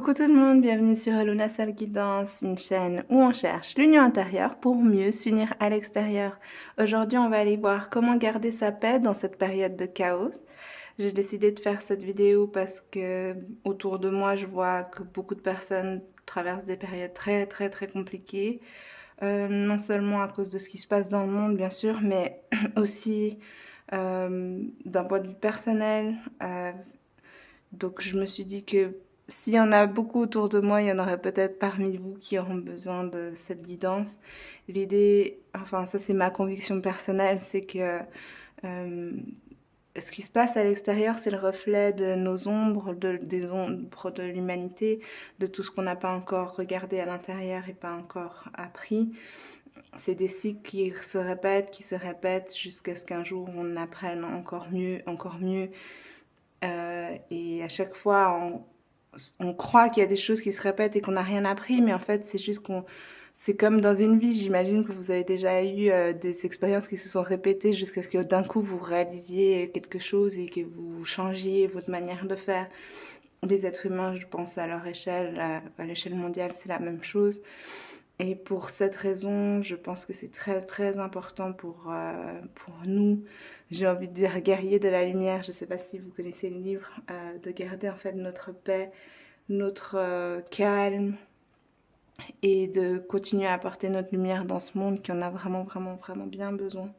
Coucou tout le monde, bienvenue sur Luna Soul Guidance, une chaîne où on cherche l'union intérieure pour mieux s'unir à l'extérieur. Aujourd'hui, on va aller voir comment garder sa paix dans cette période de chaos. J'ai décidé de faire cette vidéo parce que autour de moi, je vois que beaucoup de personnes traversent des périodes très compliquées. Non seulement à cause de ce qui se passe dans le monde, bien sûr, mais aussi d'un point de vue personnel. Donc je me suis dit que s'il y en a beaucoup autour de moi, il y en aurait peut-être parmi vous qui auront besoin de cette guidance. L'idée, enfin ça c'est ma conviction personnelle, c'est que ce qui se passe à l'extérieur, c'est le reflet de nos ombres, des ombres de l'humanité, de tout ce qu'on n'a pas encore regardé à l'intérieur et pas encore appris. C'est des cycles qui se répètent jusqu'à ce qu'un jour on apprenne encore mieux. Et à chaque fois, on croit qu'il y a des choses qui se répètent et qu'on n'a rien appris, mais en fait, c'est juste c'est comme dans une vie. J'imagine que vous avez déjà eu des expériences qui se sont répétées jusqu'à ce que d'un coup vous réalisiez quelque chose et que vous changiez votre manière de faire. Les êtres humains, je pense à leur échelle, à l'échelle mondiale, c'est la même chose. Et pour cette raison, je pense que c'est très important pour nous. J'ai envie de dire guerriers de la lumière. Je ne sais pas si vous connaissez le livre, de garder en fait notre paix, notre calme et de continuer à apporter notre lumière dans ce monde qui en a vraiment bien besoin.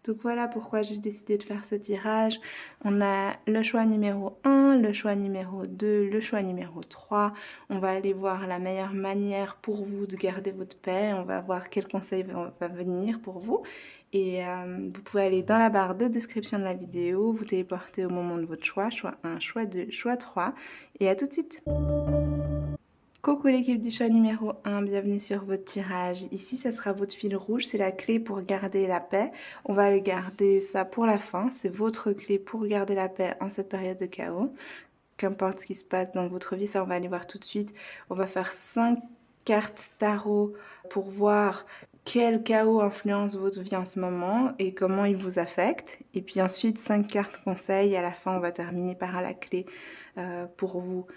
Donc voilà pourquoi j'ai décidé de faire ce tirage. On a le choix numéro 1, le choix numéro 2, le choix numéro 3. On va aller voir la meilleure manière pour vous de garder votre paix. On va voir quel conseil va venir pour vous. Et vous pouvez aller dans la barre de description de la vidéo, vous téléporter au moment de votre choix 1, choix 2, choix 3. Et à tout de suite. Coucou l'équipe du choix numéro 1, bienvenue sur votre tirage. Ici, ça sera votre fil rouge, c'est la clé pour garder la paix. On va aller garder ça pour la fin, c'est votre clé pour garder la paix en cette période de chaos. Qu'importe ce qui se passe dans votre vie, ça on va aller voir tout de suite. On va faire 5 cartes tarot pour voir quel chaos influence votre vie en ce moment et comment il vous affecte. Et puis ensuite, 5 cartes conseils. À la fin, on va terminer par la clé pour vous.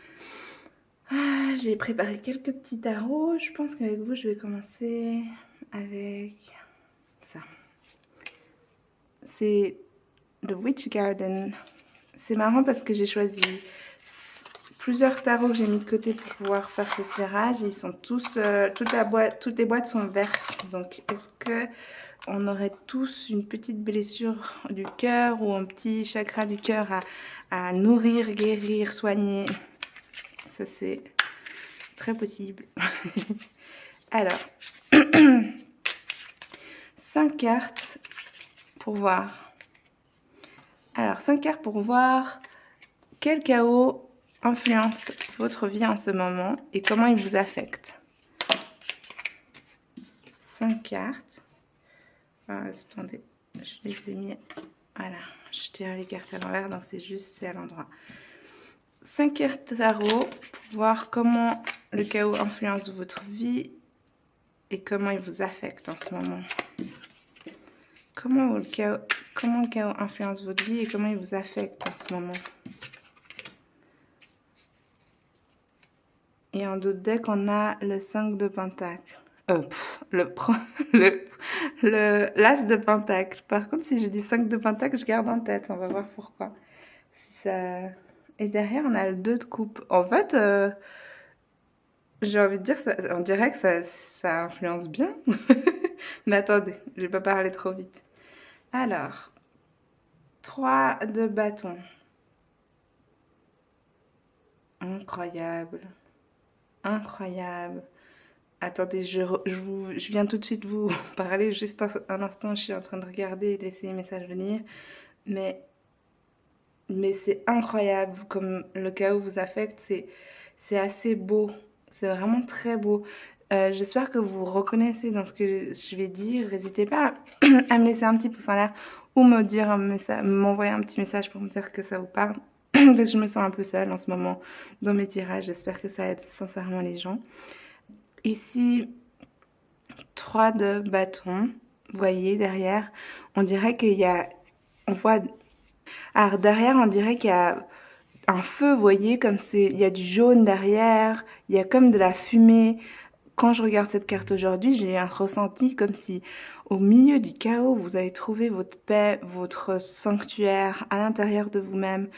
J'ai préparé quelques petits tarots. Je pense qu'avec vous, je vais commencer avec ça. C'est le Witch Garden. C'est marrant parce que j'ai choisi plusieurs tarots que j'ai mis de côté pour pouvoir faire ce tirage. Ils sont tous, toutes les boîtes sont vertes. Donc, est-ce que on aurait tous une petite blessure du cœur ou un petit chakra du cœur à nourrir, guérir, soigner? Ça, c'est très possible. Alors, 5 cartes pour voir. Alors, 5 cartes pour voir quel chaos influence votre vie en ce moment et comment il vous affecte. 5 cartes. Attendez, je les ai mis. Voilà, je tire les cartes à l'envers, donc c'est à l'endroit. 5 cartes tarot pour voir comment le chaos influence votre vie et comment il vous affecte en ce moment. Comment le chaos influence votre vie et comment il vous affecte en ce moment. Et en d'autres decks, on a le 5 de pentacle. L'as de pentacle. Par contre, si je dis 5 de pentacle, je garde en tête. On va voir pourquoi. Si ça... Et derrière, on a le 2 de coupe. En fait, j'ai envie de dire, on dirait que ça influence bien. Mais attendez, je vais pas parler trop vite. Alors, 3 de bâton. Incroyable. Attendez, je viens tout de suite vous parler. Juste un instant, je suis en train de regarder et de laisser les messages venir. Mais c'est incroyable comme le chaos vous affecte. C'est assez beau. C'est vraiment très beau. J'espère que vous reconnaissez dans ce que je vais dire. N'hésitez pas à me laisser un petit pouce en l'air ou m'envoyer un petit message pour me dire que ça vous parle. Parce que je me sens un peu seule en ce moment dans mes tirages. J'espère que ça aide sincèrement les gens. Ici, 3 de bâton. Vous voyez derrière, on dirait qu'il y a... On voit... Alors derrière, on dirait qu'il y a un feu, vous voyez, comme il y a du jaune derrière, il y a comme de la fumée. Quand je regarde cette carte aujourd'hui, j'ai un ressenti comme si au milieu du chaos, vous avez trouvé votre paix, votre sanctuaire à l'intérieur de vous-même.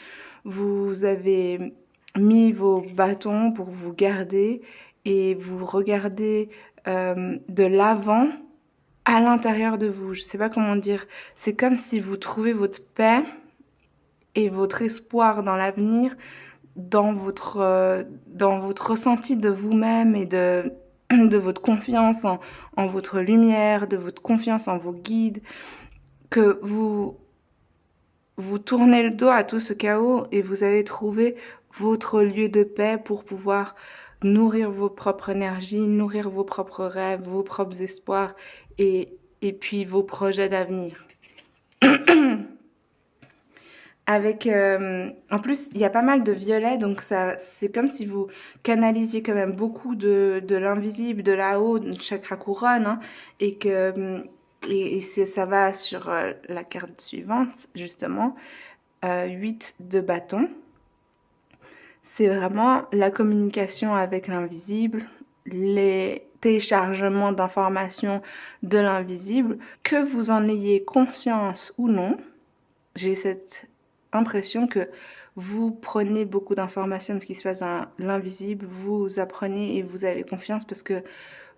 Vous avez mis vos bâtons pour vous garder et vous regardez de l'avant à l'intérieur de vous. Je sais pas comment dire. C'est comme si vous trouvez votre paix et votre espoir dans l'avenir dans votre ressenti de vous-même et de votre confiance en votre lumière, de votre confiance en vos guides, que vous tournez le dos à tout ce chaos et vous avez trouvé votre lieu de paix pour pouvoir nourrir vos propres énergies, nourrir vos propres rêves, vos propres espoirs et puis vos projets d'avenir. Avec en plus il y a pas mal de violet, donc ça c'est comme si vous canalisiez quand même beaucoup de l'invisible de là-haut, de chakra couronne, hein, et que ça va sur la carte suivante justement, 8 de bâton. C'est vraiment la communication avec l'invisible, les téléchargements d'informations de l'invisible, que vous en ayez conscience ou non. J'ai cette impression que vous prenez beaucoup d'informations de ce qui se passe dans l'invisible, vous apprenez et vous avez confiance parce que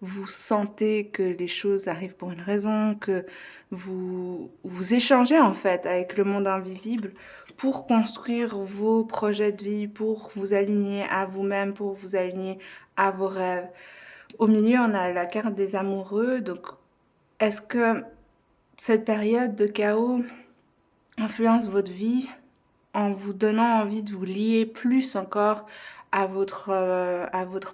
vous sentez que les choses arrivent pour une raison, que vous échangez en fait avec le monde invisible pour construire vos projets de vie, pour vous aligner à vous-même, pour vous aligner à vos rêves. Au milieu, on a la carte des amoureux, donc est-ce que cette période de chaos influence votre vie en vous donnant envie de vous lier plus encore à votre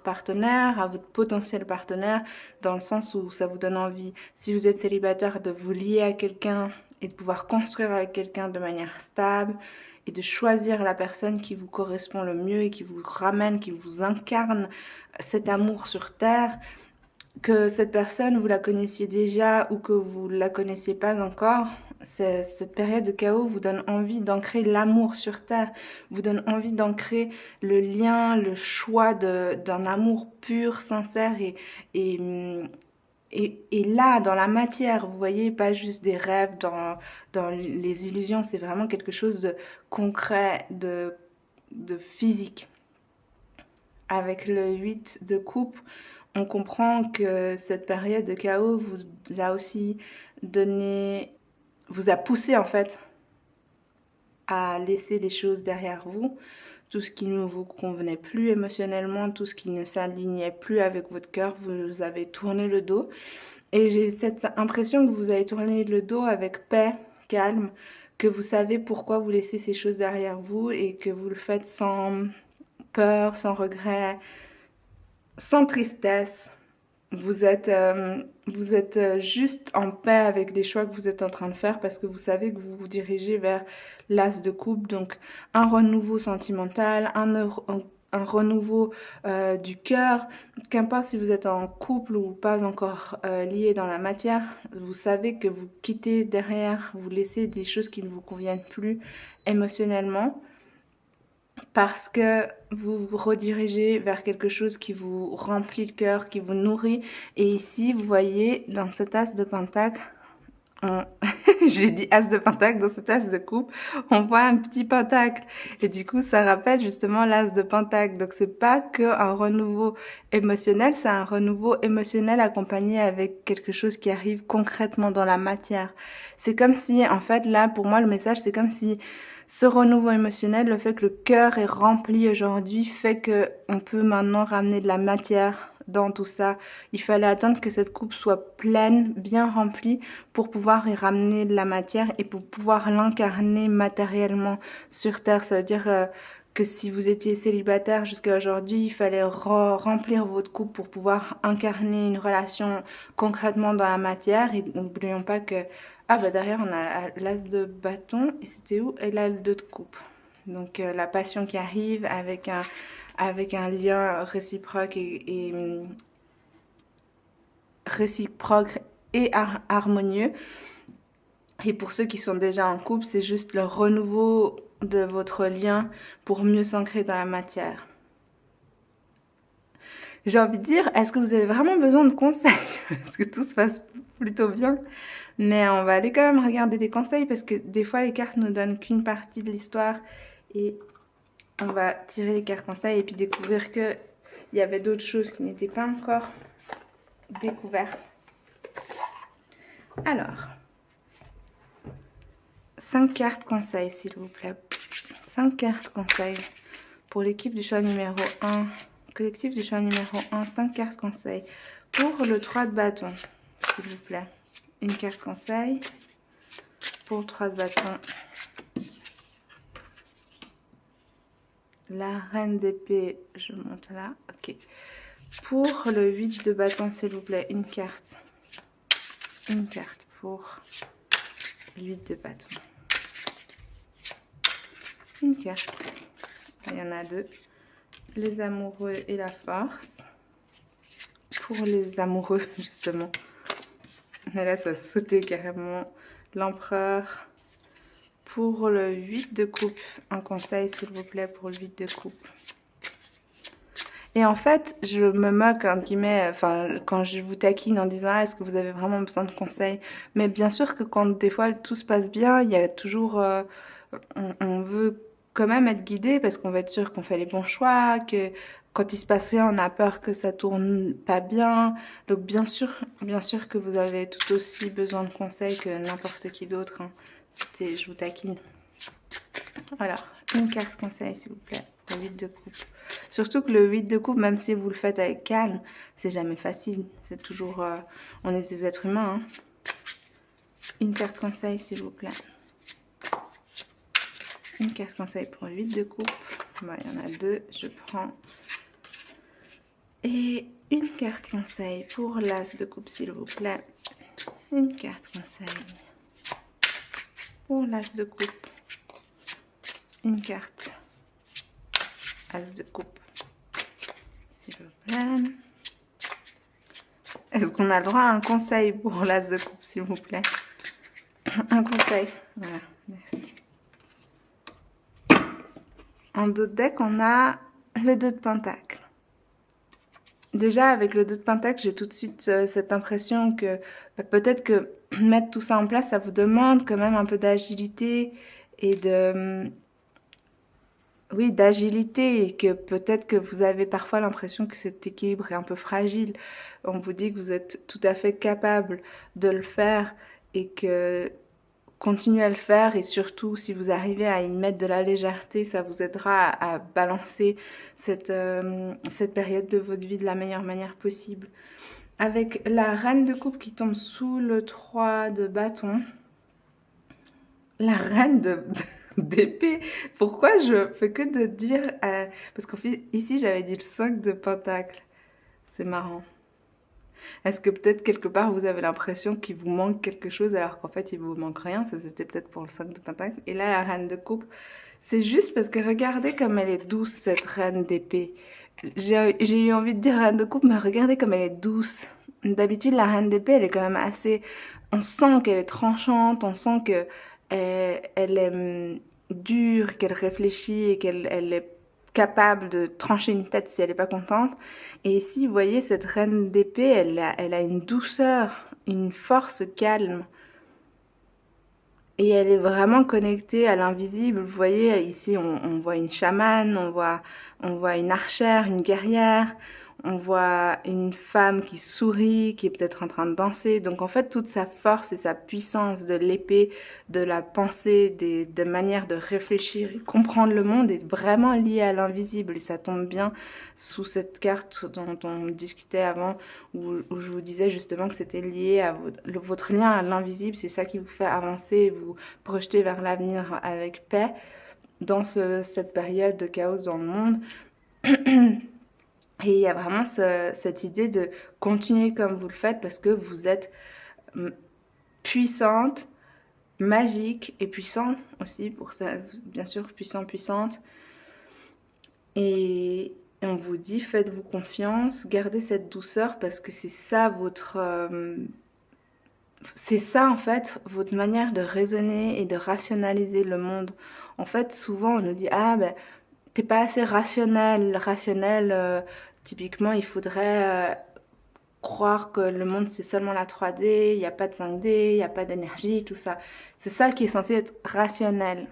partenaire, à votre potentiel partenaire, dans le sens où ça vous donne envie, si vous êtes célibataire, de vous lier à quelqu'un et de pouvoir construire avec quelqu'un de manière stable et de choisir la personne qui vous correspond le mieux et qui vous ramène, qui vous incarne cet amour sur terre. Que cette personne, vous la connaissiez déjà ou que vous la connaissiez pas encore, cette période de chaos vous donne envie d'ancrer l'amour sur terre, vous donne envie d'ancrer le lien, le choix d'un amour pur, sincère et là, dans la matière, vous voyez, pas juste des rêves dans les illusions, c'est vraiment quelque chose de concret, de physique. Avec le 8 de coupe, on comprend que cette période de chaos vous a aussi donné, vous a poussé en fait à laisser des choses derrière vous, tout ce qui ne vous convenait plus émotionnellement, tout ce qui ne s'alignait plus avec votre cœur, vous avez tourné le dos. Et j'ai cette impression que vous avez tourné le dos avec paix, calme, que vous savez pourquoi vous laissez ces choses derrière vous et que vous le faites sans peur, sans regret, sans tristesse. Vous êtes juste en paix avec les choix que vous êtes en train de faire parce que vous savez que vous vous dirigez vers l'as de coupe, donc un renouveau sentimental, un renouveau du cœur. Qu'importe si vous êtes en couple ou pas encore lié dans la matière, vous savez que vous quittez derrière, vous laissez des choses qui ne vous conviennent plus émotionnellement, parce que vous vous redirigez vers quelque chose qui vous remplit le cœur, qui vous nourrit. Et ici, vous voyez, dans cet as de pentacle, j'ai dit as de pentacle, dans cet as de coupe, on voit un petit pentacle. Et du coup, ça rappelle justement l'as de pentacle. Donc, c'est pas que un renouveau émotionnel, c'est un renouveau émotionnel accompagné avec quelque chose qui arrive concrètement dans la matière. C'est comme si, en fait, là, pour moi, le message, c'est comme si ce renouveau émotionnel, le fait que le cœur est rempli aujourd'hui, fait que on peut maintenant ramener de la matière dans tout ça. Il fallait attendre que cette coupe soit pleine, bien remplie, pour pouvoir y ramener de la matière et pour pouvoir l'incarner matériellement sur Terre. Ça veut dire que si vous étiez célibataire jusqu'à aujourd'hui, il fallait remplir votre coupe pour pouvoir incarner une relation concrètement dans la matière. Et n'oublions pas que derrière, on a l'as de bâton. Et c'était où? Et là, le 2 de coupe. Donc, la passion qui arrive avec un lien réciproque et harmonieux. Et pour ceux qui sont déjà en couple, c'est juste le renouveau de votre lien pour mieux s'ancrer dans la matière. J'ai envie de dire, est-ce que vous avez vraiment besoin de conseils? Parce que tout se passe plutôt bien. Mais on va aller quand même regarder des conseils parce que des fois les cartes nous donnent qu'une partie de l'histoire et on va tirer les cartes conseils et puis découvrir que il y avait d'autres choses qui n'étaient pas encore découvertes. Alors, 5 cartes conseils s'il vous plaît. 5 cartes conseils pour l'équipe du choix numéro 1. Collectif du choix numéro 1, 5 cartes conseils. Pour le 3 de bâton, s'il vous plaît. Une carte conseil. Pour le 3 de bâton. La reine d'épée, je monte là. Ok. Pour le 8 de bâton, s'il vous plaît, une carte. Une carte pour le 8 de bâton. Une carte. Il y en a 2. Les amoureux et la force. Pour les amoureux, justement. Mais là, ça a sauté carrément. L'empereur. Pour le 8 de coupe, un conseil, s'il vous plaît, pour le 8 de coupe. Et en fait, je me moque, entre guillemets, enfin, quand je vous taquine en disant, ah, est-ce que vous avez vraiment besoin de conseils? Mais bien sûr que quand des fois tout se passe bien, il y a toujours, on veut quand même être guidé parce qu'on veut être sûr qu'on fait les bons choix, que quand il se passe rien, on a peur que ça tourne pas bien. Donc bien sûr que vous avez tout aussi besoin de conseils que n'importe qui d'autre. Hein. Je vous taquine. Alors, une carte conseil, s'il vous plaît. Le 8 de coupe. Surtout que le 8 de coupe, même si vous le faites avec calme, c'est jamais facile. C'est toujours... on est des êtres humains. Hein. Une carte conseil, s'il vous plaît. Une carte conseil pour le 8 de coupe. Bon, il y en a 2, je prends. Et une carte conseil pour l'as de coupe, s'il vous plaît. Une carte conseil pour l'as de coupe. Une carte as de coupe, s'il vous plaît. Est-ce qu'on a le droit à un conseil pour l'as de coupe, s'il vous plaît? Un conseil. Voilà, merci. En dos de deck, on a le 2 de pentacle. Déjà, avec le 2 de pentacle, j'ai tout de suite cette impression que peut-être que mettre tout ça en place, ça vous demande quand même un peu d'agilité et d'agilité et que peut-être que vous avez parfois l'impression que cet équilibre est un peu fragile. On vous dit que vous êtes tout à fait capable de le faire et que continuez à le faire et surtout si vous arrivez à y mettre de la légèreté, ça vous aidera à balancer cette période de votre vie de la meilleure manière possible. Avec la reine de coupe qui tombe sous le 3 de bâton, la reine d'épée. Pourquoi je fais que de dire... parce qu'ici, j'avais dit le 5 de pentacle. C'est marrant. Est-ce que peut-être quelque part, vous avez l'impression qu'il vous manque quelque chose alors qu'en fait, il vous manque rien? Ça, c'était peut-être pour le 5 de pentacle. Et là, la reine de coupe, c'est juste parce que regardez comme elle est douce, cette reine d'épée. J'ai eu envie de dire reine de coupe, mais regardez comme elle est douce. D'habitude, la reine d'épée, elle est quand même assez... On sent qu'elle est tranchante, on sent que elle est dure, qu'elle réfléchit et qu'elle est capable de trancher une tête si elle n'est pas contente. Et ici, vous voyez, cette reine d'épée, elle a une douceur, une force calme. Et elle est vraiment connectée à l'invisible. Vous voyez, ici, on voit une chamane, on voit une archère, une guerrière. On voit une femme qui sourit, qui est peut-être en train de danser. Donc en fait, toute sa force et sa puissance de l'épée, de la pensée, des manières de réfléchir et comprendre le monde est vraiment liée à l'invisible. Et ça tombe bien sous cette carte dont on discutait avant, où je vous disais justement que c'était lié à votre lien à l'invisible. C'est ça qui vous fait avancer et vous projeter vers l'avenir avec paix dans cette période de chaos dans le monde. Et il y a vraiment cette idée de continuer comme vous le faites parce que vous êtes puissante, magique et puissant aussi pour ça, bien sûr, puissante. Et on vous dit, faites-vous confiance, gardez cette douceur parce que c'est ça c'est ça en fait votre manière de raisonner et de rationaliser le monde En fait, souvent, on nous dit, ah, ben, t'es pas assez rationnel. Rationnel, typiquement, il faudrait croire que le monde, c'est seulement la 3D, il n'y a pas de 5D, il n'y a pas d'énergie, tout ça. C'est ça qui est censé être rationnel.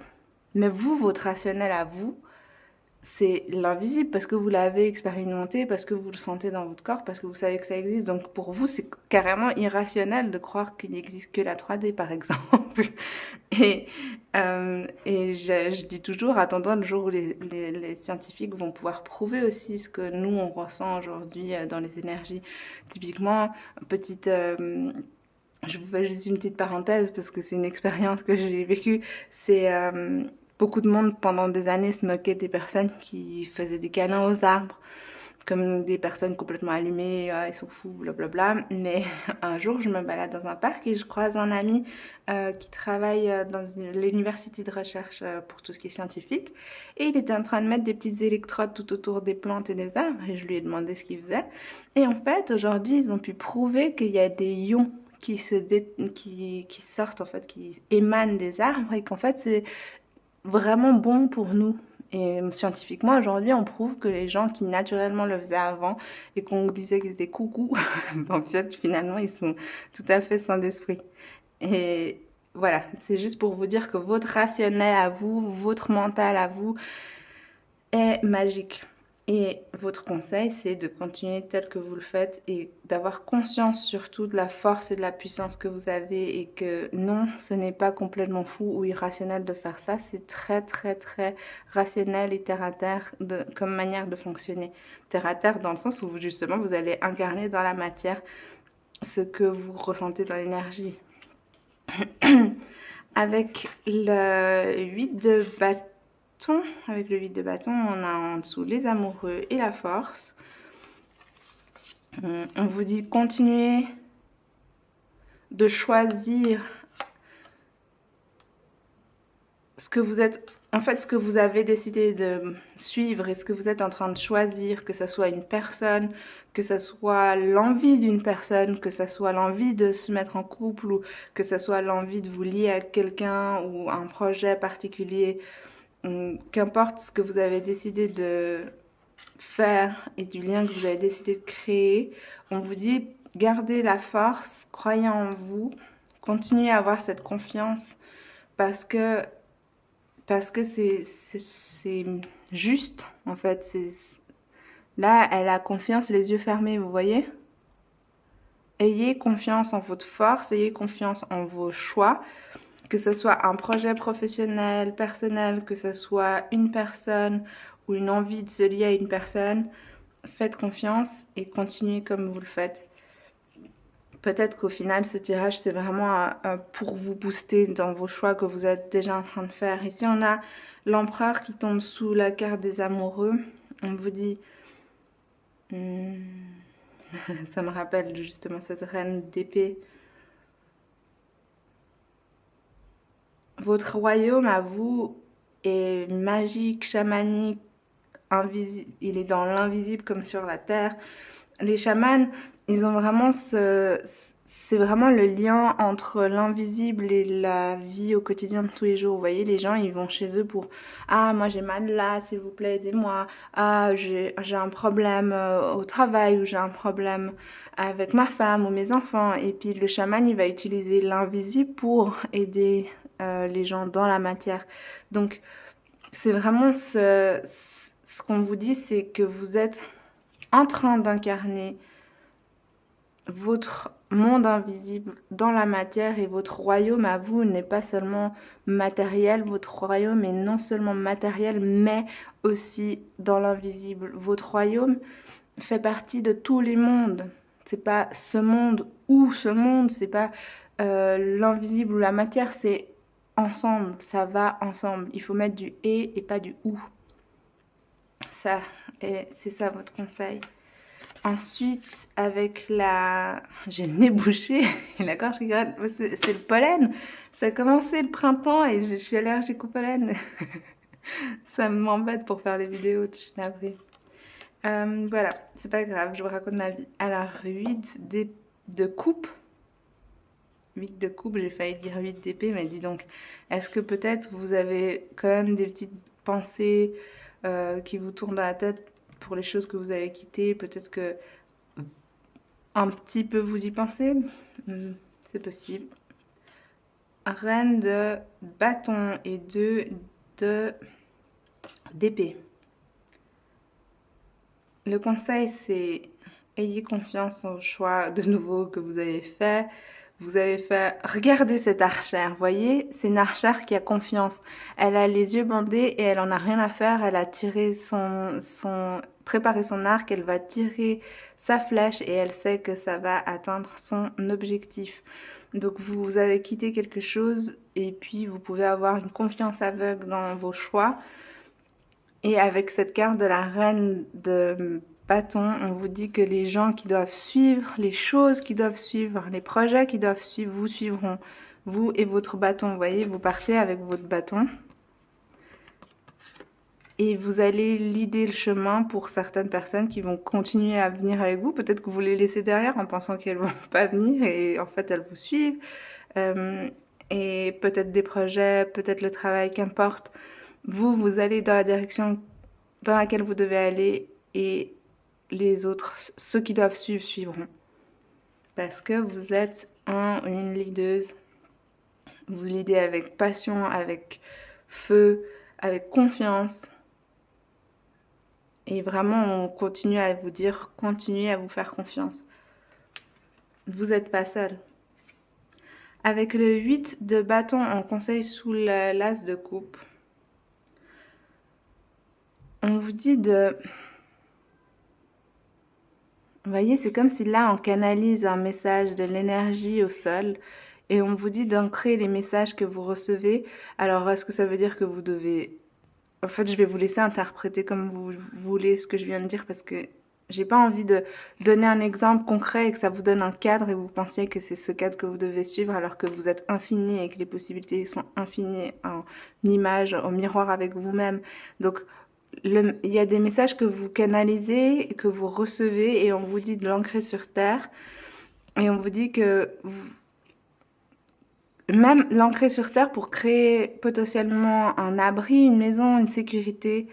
Mais vous, votre rationnel à vous, c'est l'invisible parce que vous l'avez expérimenté, parce que vous le sentez dans votre corps, parce que vous savez que ça existe. Donc pour vous, c'est carrément irrationnel de croire qu'il n'existe que la 3D, par exemple. Et je dis toujours, attendons le jour où les scientifiques vont pouvoir prouver aussi ce que nous, on ressent aujourd'hui dans les énergies. Typiquement, je vous fais juste une petite parenthèse parce que c'est une expérience que j'ai vécue. C'est beaucoup de monde pendant des années se moquait des personnes qui faisaient des câlins aux arbres, comme des personnes complètement allumées, ah, ils sont fous, blablabla. Mais un jour, je me balade dans un parc et je croise un ami qui travaille dans l'université de recherche pour tout ce qui est scientifique. Et il était en train de mettre des petites électrodes tout autour des plantes et des arbres. Et je lui ai demandé ce qu'il faisait. Et en fait, aujourd'hui, ils ont pu prouver qu'il y a des ions qui sortent, en fait, qui émanent des arbres et qu'en fait, c'est vraiment bon pour nous. Et scientifiquement, aujourd'hui, on prouve que les gens qui naturellement le faisaient avant et qu'on disait qu'ils étaient coucou, en fait, finalement, ils sont tout à fait sains d'esprit. Et voilà, c'est juste pour vous dire que votre rationnel à vous, votre mental à vous est magique. Et votre conseil, c'est de continuer tel que vous le faites et d'avoir conscience surtout de la force et de la puissance que vous avez et que non, ce n'est pas complètement fou ou irrationnel de faire ça. C'est très, très, très rationnel et terre à terre comme manière de fonctionner. Terre à terre dans le sens où justement vous allez incarner dans la matière ce que vous ressentez dans l'énergie. Avec le 8 de bâton, avec le 8 de bâton, on a en dessous les amoureux et la force. On vous dit continuez de choisir ce que vous êtes, en fait, ce que vous avez décidé de suivre et ce que vous êtes en train de choisir, que ce soit une personne, que ce soit l'envie d'une personne, que ce soit l'envie de se mettre en couple ou que ce soit l'envie de vous lier à quelqu'un ou un projet particulier. Qu'importe ce que vous avez décidé de faire et du lien que vous avez décidé de créer, on vous dit gardez la force, croyez en vous, continuez à avoir cette confiance parce que c'est juste en fait. Là, elle a confiance, les yeux fermés, vous voyez. Ayez confiance en votre force, ayez confiance en vos choix. Que ce soit un projet professionnel, personnel, que ce soit une personne ou une envie de se lier à une personne, faites confiance et continuez comme vous le faites. Peut-être qu'au final, ce tirage, c'est vraiment pour vous booster dans vos choix que vous êtes déjà en train de faire. Ici, on a l'empereur qui tombe sous la carte des amoureux. On vous dit... ça me rappelle justement cette reine d'épée. Votre royaume à vous est magique, chamanique, invisible. Il est dans l'invisible comme sur la terre. Les chamans, ils ont vraiment c'est vraiment le lien entre l'invisible et la vie au quotidien de tous les jours. Vous voyez, les gens, ils vont chez eux pour, ah, moi j'ai mal là, s'il vous plaît, aidez-moi. Ah, j'ai un problème au travail ou j'ai un problème avec ma femme ou mes enfants. Et puis le chaman, il va utiliser l'invisible pour aider les gens dans la matière. Donc, c'est vraiment ce qu'on vous dit, c'est que vous êtes en train d'incarner votre monde invisible dans la matière et votre royaume à vous n'est pas seulement matériel, votre royaume est non seulement matériel mais aussi dans l'invisible. Votre royaume fait partie de tous les mondes. C'est pas ce monde ou ce monde, c'est pas l'invisible ou la matière, c'est ensemble, ça va ensemble. Il faut mettre du et pas du ou. Ça, c'est ça votre conseil. Ensuite, avec la... J'ai le nez bouché et la gorge qui gratte. C'est le pollen. Ça a commencé le printemps et je suis allergique au pollen. Ça m'embête pour faire les vidéos, je suis navrée. Voilà, c'est pas grave, je vous raconte ma vie. Alors, 8 de coupe. 8 de coupe, j'ai failli dire 8 d'épée, mais dis donc, est-ce que peut-être vous avez quand même des petites pensées qui vous tournent dans la tête pour les choses que vous avez quittées? Peut-être que un petit peu vous y pensez? C'est possible. Reine de bâton et 2 d'épée. Le conseil, c'est ayez confiance au choix de nouveau que vous avez fait. Vous avez fait... Regardez cette archère, voyez? C'est une archère qui a confiance. Elle a les yeux bandés et elle en a rien à faire. Elle a tiré préparé son arc, elle va tirer sa flèche et elle sait que ça va atteindre son objectif. Donc vous avez quitté quelque chose et puis vous pouvez avoir une confiance aveugle dans vos choix. Et avec cette carte de la reine de bâton, on vous dit que les gens qui doivent suivre, les choses qui doivent suivre, les projets qui doivent suivre, vous suivront. Vous et votre bâton, vous voyez, vous partez avec votre bâton. Et vous allez leader le chemin pour certaines personnes qui vont continuer à venir avec vous. Peut-être que vous les laissez derrière en pensant qu'elles vont pas venir et en fait elles vous suivent. Et peut-être des projets, peut-être le travail, qu'importe. Vous allez dans la direction dans laquelle vous devez aller et les autres, ceux qui doivent suivre, suivront. Parce que vous êtes une leaduse. Vous leadez avec passion, avec feu, avec confiance. Et vraiment, on continue à vous dire, continuez à vous faire confiance. Vous n'êtes pas seul. Avec le 8 de bâton, on conseille sous l'as de coupe. On vous dit de... Vous voyez, c'est comme si là, on canalise un message de l'énergie au sol et on vous dit d'ancrer les messages que vous recevez. Alors, est-ce que ça veut dire que vous devez... En fait, je vais vous laisser interpréter comme vous voulez ce que je viens de dire parce que j'ai pas envie de donner un exemple concret et que ça vous donne un cadre et vous pensiez que c'est ce cadre que vous devez suivre alors que vous êtes infini et que les possibilités sont infinies en image, en miroir avec vous-même. Donc, il y a des messages que vous canalisez, que vous recevez et on vous dit de l'ancrer sur terre et on vous dit que même l'ancrer sur terre pour créer potentiellement un abri, une maison, une sécurité,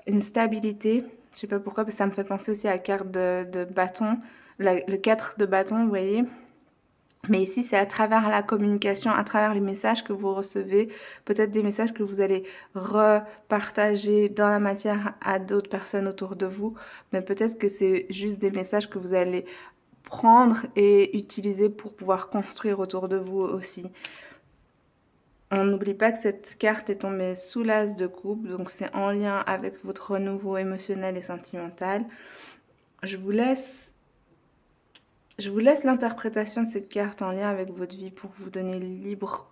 une stabilité. Je sais pas pourquoi, parce que ça me fait penser aussi à la carte de bâton, le 4 de bâton, vous voyez. Mais ici, c'est à travers la communication, à travers les messages que vous recevez, peut-être des messages que vous allez repartager dans la matière à d'autres personnes autour de vous, mais peut-être que c'est juste des messages que vous allez prendre et utiliser pour pouvoir construire autour de vous aussi. On n'oublie pas que cette carte est tombée sous l'as de coupe, donc c'est en lien avec votre renouveau émotionnel et sentimental. Je vous laisse l'interprétation de cette carte en lien avec votre vie pour vous donner libre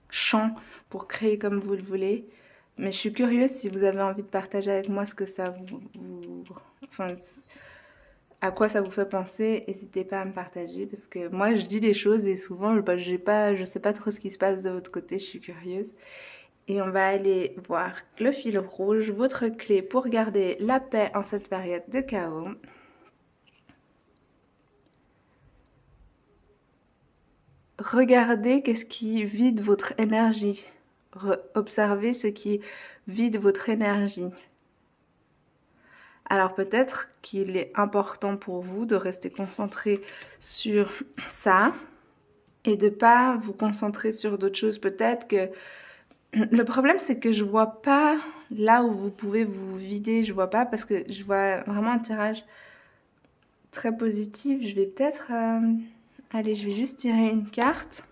champ pour créer comme vous le voulez. Mais je suis curieuse si vous avez envie de partager avec moi ce que ça enfin, à quoi ça vous fait penser, n'hésitez pas à me partager parce que moi je dis des choses et souvent je sais pas trop ce qui se passe de votre côté, je suis curieuse. Et on va aller voir le fil rouge, votre clé pour garder la paix en cette période de chaos. Regardez qu'est-ce qui vide votre énergie. Observez ce qui vide votre énergie. Alors peut-être qu'il est important pour vous de rester concentré sur ça et de pas vous concentrer sur d'autres choses. Peut-être que le problème c'est que je vois pas là où vous pouvez vous vider, je vois pas parce que je vois vraiment un tirage très positif. Je vais peut-être allez, je vais juste tirer une carte.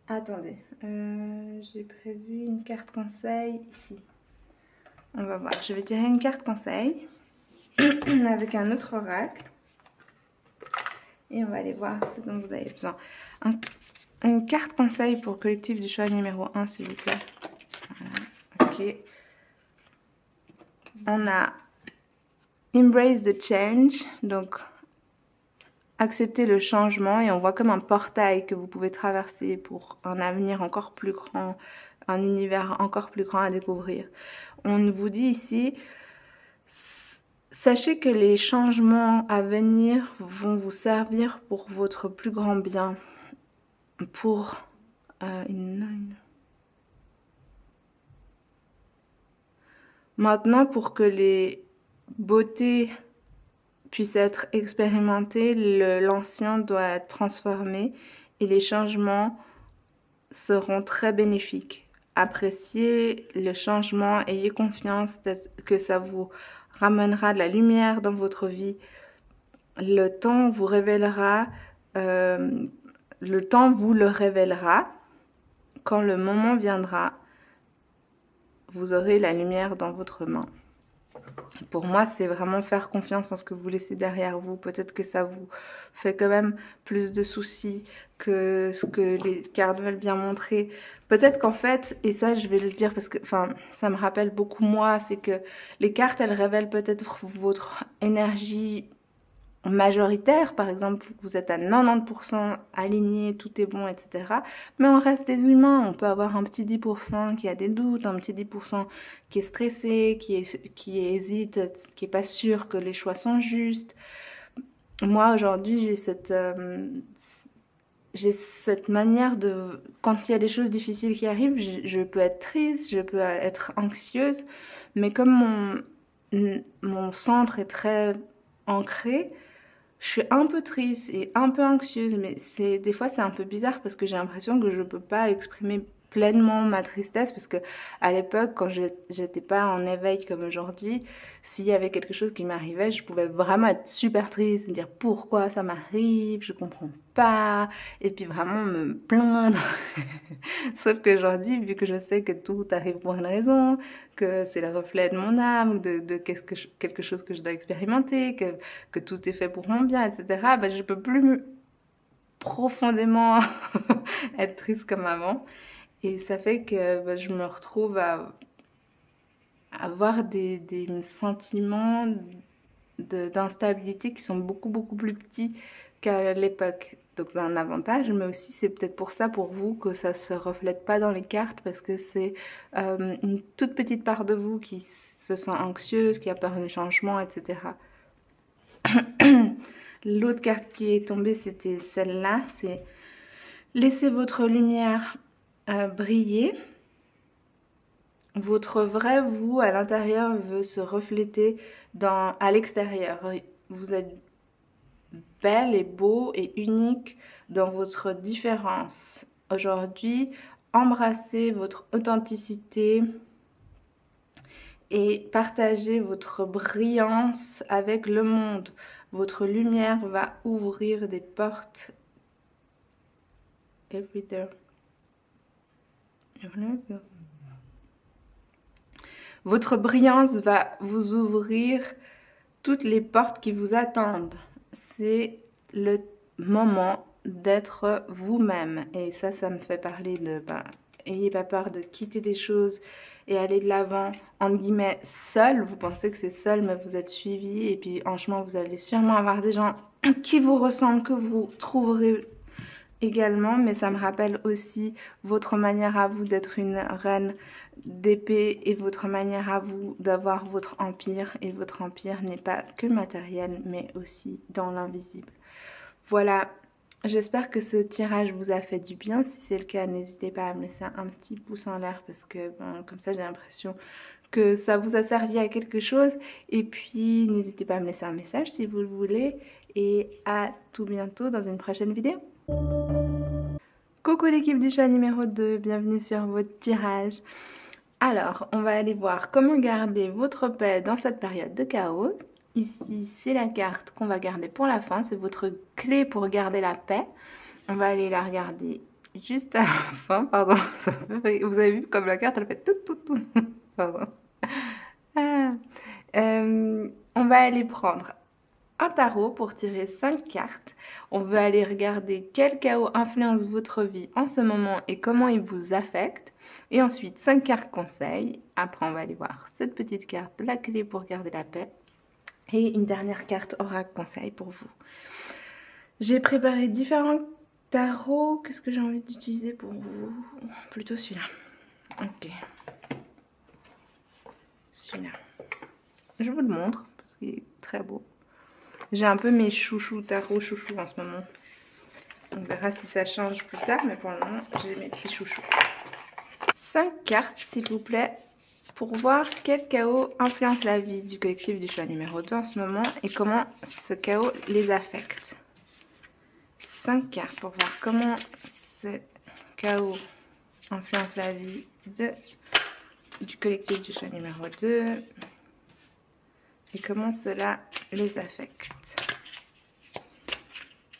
Attendez, j'ai prévu une carte conseil ici. On va voir, je vais tirer une carte conseil avec un autre oracle. Et on va aller voir ce dont vous avez besoin. Une carte conseil pour le collectif du choix numéro 1, s'il vous plaît. Voilà, ok. On a Embrace the Change, donc accepter le changement et on voit comme un portail que vous pouvez traverser pour un avenir encore plus grand, un univers encore plus grand à découvrir. On vous dit ici, Sachez que les changements à venir vont vous servir pour votre plus grand bien. Pour maintenant, pour que les beautés puissent être expérimentées, l'ancien doit être transformé et les changements seront très bénéfiques. Appréciez le changement, ayez confiance que ça vous ramènera de la lumière dans votre vie. Le temps vous révélera, le temps vous le révélera. Quand le moment viendra, vous aurez la lumière dans votre main. Pour moi, c'est vraiment faire confiance en ce que vous laissez derrière vous. Peut-être que ça vous fait quand même plus de soucis que ce que les cartes veulent bien montrer. Peut-être qu'en fait, et ça je vais le dire parce que ça me rappelle beaucoup moi, c'est que les cartes, elles révèlent peut-être votre énergie majoritaire, par exemple, vous êtes à 90% aligné, tout est bon, etc. Mais on reste des humains, on peut avoir un petit 10% qui a des doutes, un petit 10% qui est stressé, qui hésite, qui est pas sûr que les choix sont justes. Moi, aujourd'hui, j'ai cette manière de, quand il y a des choses difficiles qui arrivent, je peux être triste, je peux être anxieuse, mais comme mon centre est très ancré, je suis un peu triste et un peu anxieuse, mais des fois c'est un peu bizarre parce que j'ai l'impression que je peux pas exprimer pleinement ma tristesse parce que à l'époque quand j'étais pas en éveil comme aujourd'hui, s'il y avait quelque chose qui m'arrivait, je pouvais vraiment être super triste, me dire pourquoi ça m'arrive, je comprends pas, et puis vraiment me plaindre. Sauf qu'aujourd'hui, vu que je sais que tout arrive pour une raison, que c'est le reflet de mon âme, de quelque chose que je dois expérimenter, que tout est fait pour mon bien, etc., ben, je peux plus profondément être triste comme avant. Et ça fait que ben, je me retrouve à avoir des sentiments d'instabilité qui sont beaucoup, beaucoup plus petits qu'à l'époque. Donc c'est un avantage, mais aussi c'est peut-être pour ça, pour vous, que ça se reflète pas dans les cartes, parce que c'est une toute petite part de vous qui se sent anxieuse, qui a peur du changement, etc. L'autre carte qui est tombée, c'était celle-là, c'est laissez votre lumière briller. Votre vrai vous à l'intérieur veut se refléter à l'extérieur. Vous êtes belle et beau et unique dans votre différence. Aujourd'hui, embrassez votre authenticité et partagez votre brillance avec le monde. Votre lumière va ouvrir des portes. Every door. Votre brillance va vous ouvrir toutes les portes qui vous attendent. C'est le moment d'être vous-même. Et ça me fait parler de... ayez pas peur de quitter des choses et aller de l'avant, entre guillemets, seul. Vous pensez que c'est seul, mais vous êtes suivi. Et puis, en chemin, vous allez sûrement avoir des gens qui vous ressemblent, que vous trouverez également. Mais ça me rappelle aussi votre manière à vous d'être une reine d'épée et votre manière à vous d'avoir votre empire. Et votre empire n'est pas que matériel, mais aussi dans l'invisible. Voilà, j'espère que ce tirage vous a fait du bien. Si c'est le cas, n'hésitez pas à me laisser un petit pouce en l'air parce que comme ça j'ai l'impression que ça vous a servi à quelque chose. Et puis n'hésitez pas à me laisser un message si vous le voulez. Et à tout bientôt dans une prochaine vidéo. Coucou l'équipe du chat numéro 2, bienvenue sur votre tirage. Alors, on va aller voir comment garder votre paix dans cette période de chaos. Ici, c'est la carte qu'on va garder pour la fin. C'est votre clé pour garder la paix. On va aller la regarder juste à la fin. Pardon, vous avez vu comme la carte, elle fait tout. Pardon. On va aller prendre un tarot pour tirer 5 cartes. On va aller regarder quel chaos influence votre vie en ce moment et comment il vous affecte. Et ensuite, 5 cartes conseils. Après, on va aller voir cette petite carte, la clé pour garder la paix. Et une dernière carte oracle conseil pour vous. J'ai préparé différents tarots. Qu'est-ce que j'ai envie d'utiliser pour vous? Plutôt celui-là. Ok. Celui-là. Je vous le montre parce ce qui est très beau. J'ai un peu mes chouchous, tarot chouchous en ce moment. On verra si ça change plus tard, mais pour le moment, j'ai mes petits chouchous. 5 cartes, s'il vous plaît, pour voir quel chaos influence la vie du collectif du choix numéro 2 en ce moment et comment ce chaos les affecte. 5 cartes pour voir comment ce chaos influence la vie du collectif du choix numéro 2 et comment cela les affecte.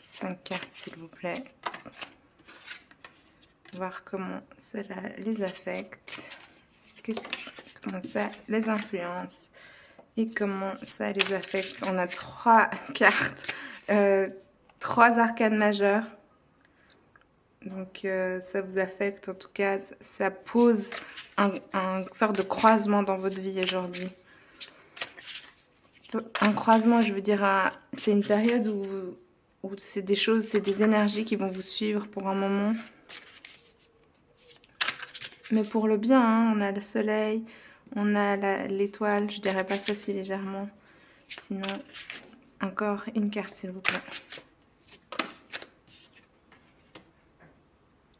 5 cartes, s'il vous plaît. Voir comment cela les affecte, comment ça les influence et comment ça les affecte. On a 3 cartes, 3 arcanes majeures. Donc ça vous affecte, en tout cas, ça pose un sorte de croisement dans votre vie aujourd'hui. Un croisement, je veux dire, c'est une période où c'est des choses, c'est des énergies qui vont vous suivre pour un moment. Mais pour le bien, hein, on a le soleil, on a l'étoile, je dirais pas ça si légèrement. Sinon, encore une carte s'il vous plaît.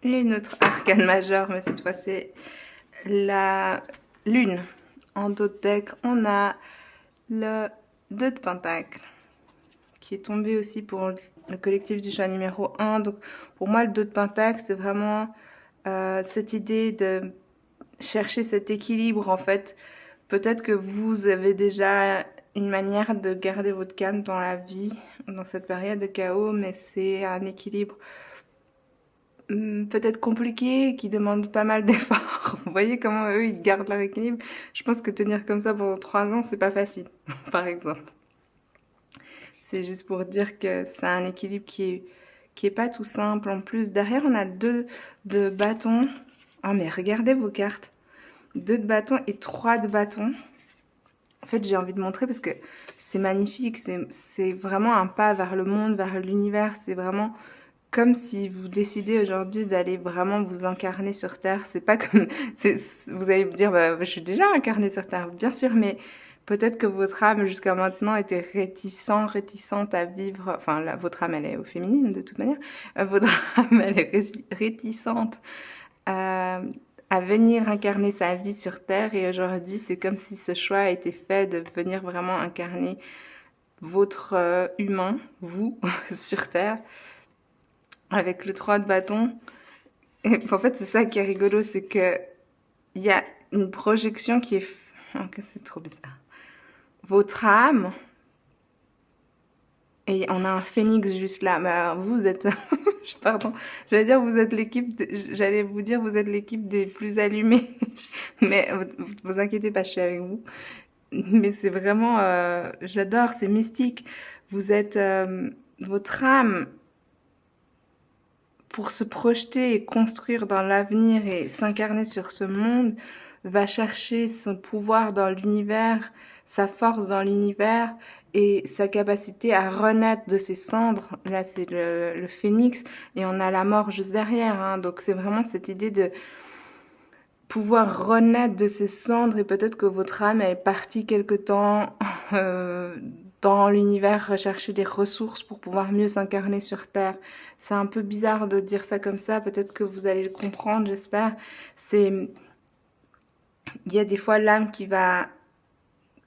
Une autre arcane majeure, mais cette fois c'est la lune. En dos de deck, on a le 2 de pentacles, qui est tombé aussi pour le collectif du choix numéro 1. Donc pour moi, le 2 de pentacles, c'est vraiment cette idée de chercher cet équilibre en fait. Peut-être que vous avez déjà une manière de garder votre calme dans la vie, dans cette période de chaos, mais c'est un équilibre peut-être compliqué, qui demande pas mal d'efforts. Vous voyez comment eux, ils gardent leur équilibre. Je pense que tenir comme ça pendant 3 ans, c'est pas facile, par exemple. C'est juste pour dire que c'est un équilibre qui est pas tout simple. En plus, derrière, on a 2 de bâtons. Oh, mais regardez vos cartes. 2 de bâtons et 3 de bâtons. En fait, j'ai envie de montrer parce que c'est magnifique. C'est vraiment un pas vers le monde, vers l'univers. C'est vraiment comme si vous décidez aujourd'hui d'aller vraiment vous incarner sur Terre. C'est pas comme... vous allez me dire, bah, je suis déjà incarnée sur Terre, bien sûr, mais peut-être que votre âme, jusqu'à maintenant, était réticente à vivre... Enfin, votre âme, elle est au féminine, de toute manière. Votre âme, elle est réticente à venir incarner sa vie sur Terre. Et aujourd'hui, c'est comme si ce choix a été fait de venir vraiment incarner votre humain, vous, sur Terre. Avec le 3 de bâton. Et en fait, c'est ça qui est rigolo, c'est que il y a une projection qui est... Oh, c'est trop bizarre. Votre âme, et on a un phénix juste là. Mais vous êtes... Pardon, j'allais vous dire vous êtes l'équipe des plus allumés. Mais vous inquiétez pas, je suis avec vous. Mais c'est vraiment... j'adore, c'est mystique. Vous êtes... votre âme... pour se projeter et construire dans l'avenir et s'incarner sur ce monde, va chercher son pouvoir dans l'univers, sa force dans l'univers et sa capacité à renaître de ses cendres. Là, c'est le phénix et on a la mort juste derrière. Hein. Donc, c'est vraiment cette idée de pouvoir renaître de ses cendres et peut-être que votre âme est partie quelque temps dans l'univers rechercher des ressources pour pouvoir mieux s'incarner sur Terre. C'est un peu bizarre de dire ça comme ça, peut-être que vous allez le comprendre, j'espère. Il y a des fois l'âme qui va,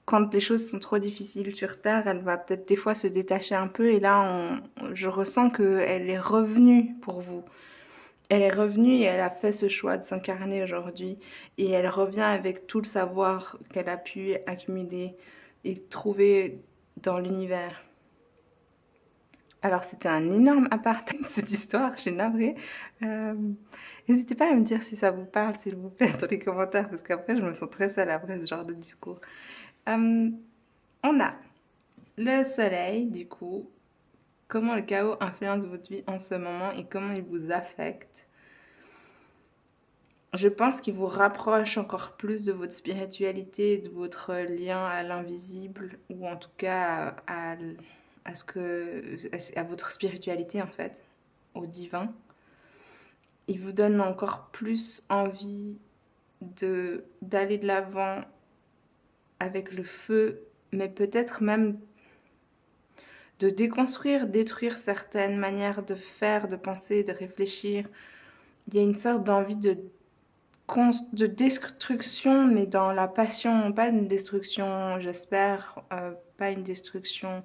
quand les choses sont trop difficiles sur Terre, elle va peut-être des fois se détacher un peu et là, je ressens qu'elle est revenue pour vous. Elle est revenue et elle a fait ce choix de s'incarner aujourd'hui. Et elle revient avec tout le savoir qu'elle a pu accumuler et trouver dans l'univers. Alors, c'était un énorme aparté de cette histoire, je suis navrée. N'hésitez pas à me dire si ça vous parle, s'il vous plaît, dans les commentaires, parce qu'après, je me sens très seule après ce genre de discours. On a le soleil, du coup. Comment le chaos influence votre vie en ce moment et comment il vous affecte. Je pense qu'il vous rapproche encore plus de votre spiritualité, de votre lien à l'invisible, ou en tout cas à votre spiritualité en fait, au divin. Il vous donne encore plus envie d'aller de l'avant avec le feu mais peut-être même de déconstruire, détruire certaines manières de faire, de penser, de réfléchir. Il y a une sorte d'envie de destruction, mais dans la passion, pas une destruction, j'espère, pas une destruction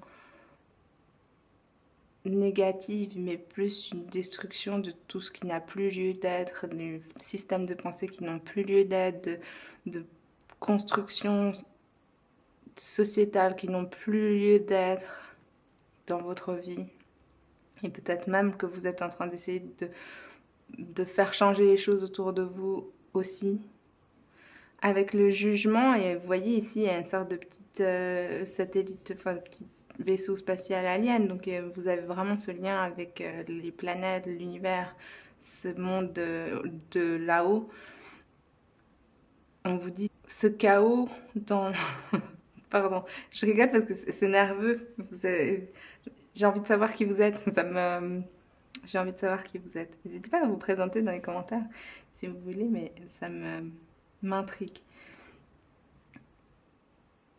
négative, mais plus une destruction de tout ce qui n'a plus lieu d'être, des systèmes de pensée qui n'ont plus lieu d'être, de constructions sociétales qui n'ont plus lieu d'être dans votre vie. Et peut-être même que vous êtes en train d'essayer de faire changer les choses autour de vous aussi. Avec le jugement, et vous voyez ici, il y a une sorte de petite satellite, enfin, petit vaisseau spatial alien. Donc vous avez vraiment ce lien avec les planètes, l'univers, ce monde de là-haut. On vous dit ce chaos dans... Pardon, je rigole parce que c'est nerveux. J'ai envie de savoir qui vous êtes. J'ai envie de savoir qui vous êtes. N'hésitez pas à vous présenter dans les commentaires si vous voulez, mais ça m'intrigue.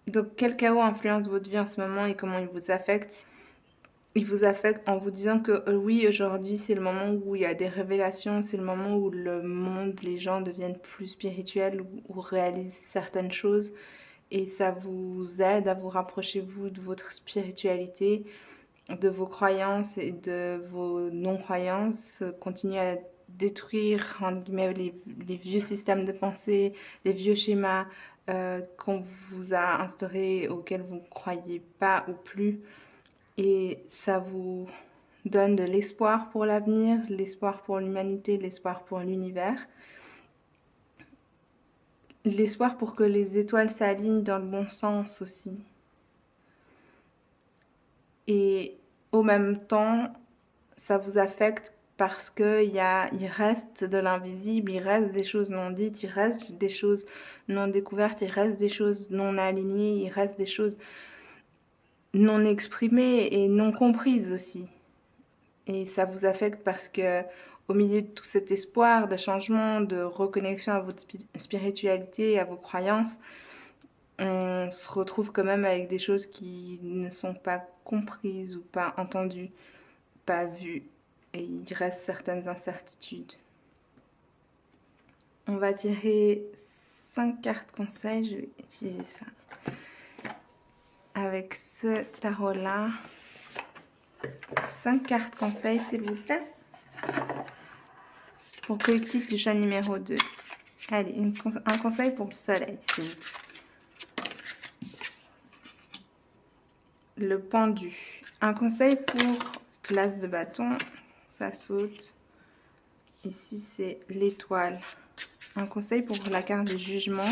Donc, quel chaos influence votre vie en ce moment et comment il vous affecte? Il vous affecte en vous disant que oui, aujourd'hui, c'est le moment où il y a des révélations, c'est le moment où le monde, les gens deviennent plus spirituels ou réalisent certaines choses. Et ça vous aide à vous rapprocher, vous, de votre spiritualité, de vos croyances et de vos non-croyances. Continuez à détruire, entre guillemets, les vieux systèmes de pensée, les vieux schémas qu'on vous a instaurés, auxquels vous ne croyez pas ou plus. Et ça vous donne de l'espoir pour l'avenir, l'espoir pour l'humanité, l'espoir pour l'univers. L'espoir pour que les étoiles s'alignent dans le bon sens aussi. Et au même temps, ça vous affecte parce qu'il reste de l'invisible, il reste des choses non dites, il reste des choses non découvertes, il reste des choses non alignées, il reste des choses non exprimées et non comprises aussi. Et ça vous affecte parce que au milieu de tout cet espoir de changement, de reconnexion à votre spiritualité, à vos croyances, on se retrouve quand même avec des choses qui ne sont pas comprises ou pas entendues, pas vues. Et il reste certaines incertitudes. On va tirer 5 cartes conseils. Je vais utiliser ça. Avec ce tarot-là. 5 cartes conseils, s'il vous plaît. Pour collectif du choix numéro 2. Allez, un conseil pour le soleil, s'il vous plaît. Le pendu. Un conseil pour l'as de bâton. Ça saute. Ici, c'est l'étoile. Un conseil pour la carte de jugement.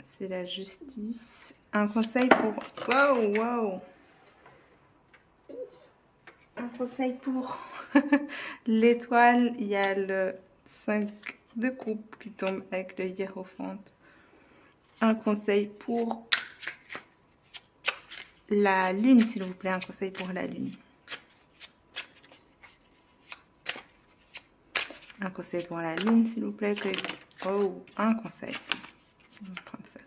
C'est la justice. Un conseil pour... Wow. Un conseil pour l'étoile. Il y a le 5 de coupe qui tombe avec le hiérophant. Un conseil pour la lune, s'il vous plaît. Un conseil pour la lune. Un conseil pour la lune, s'il vous plaît. Oh, un conseil. On va prendre ça.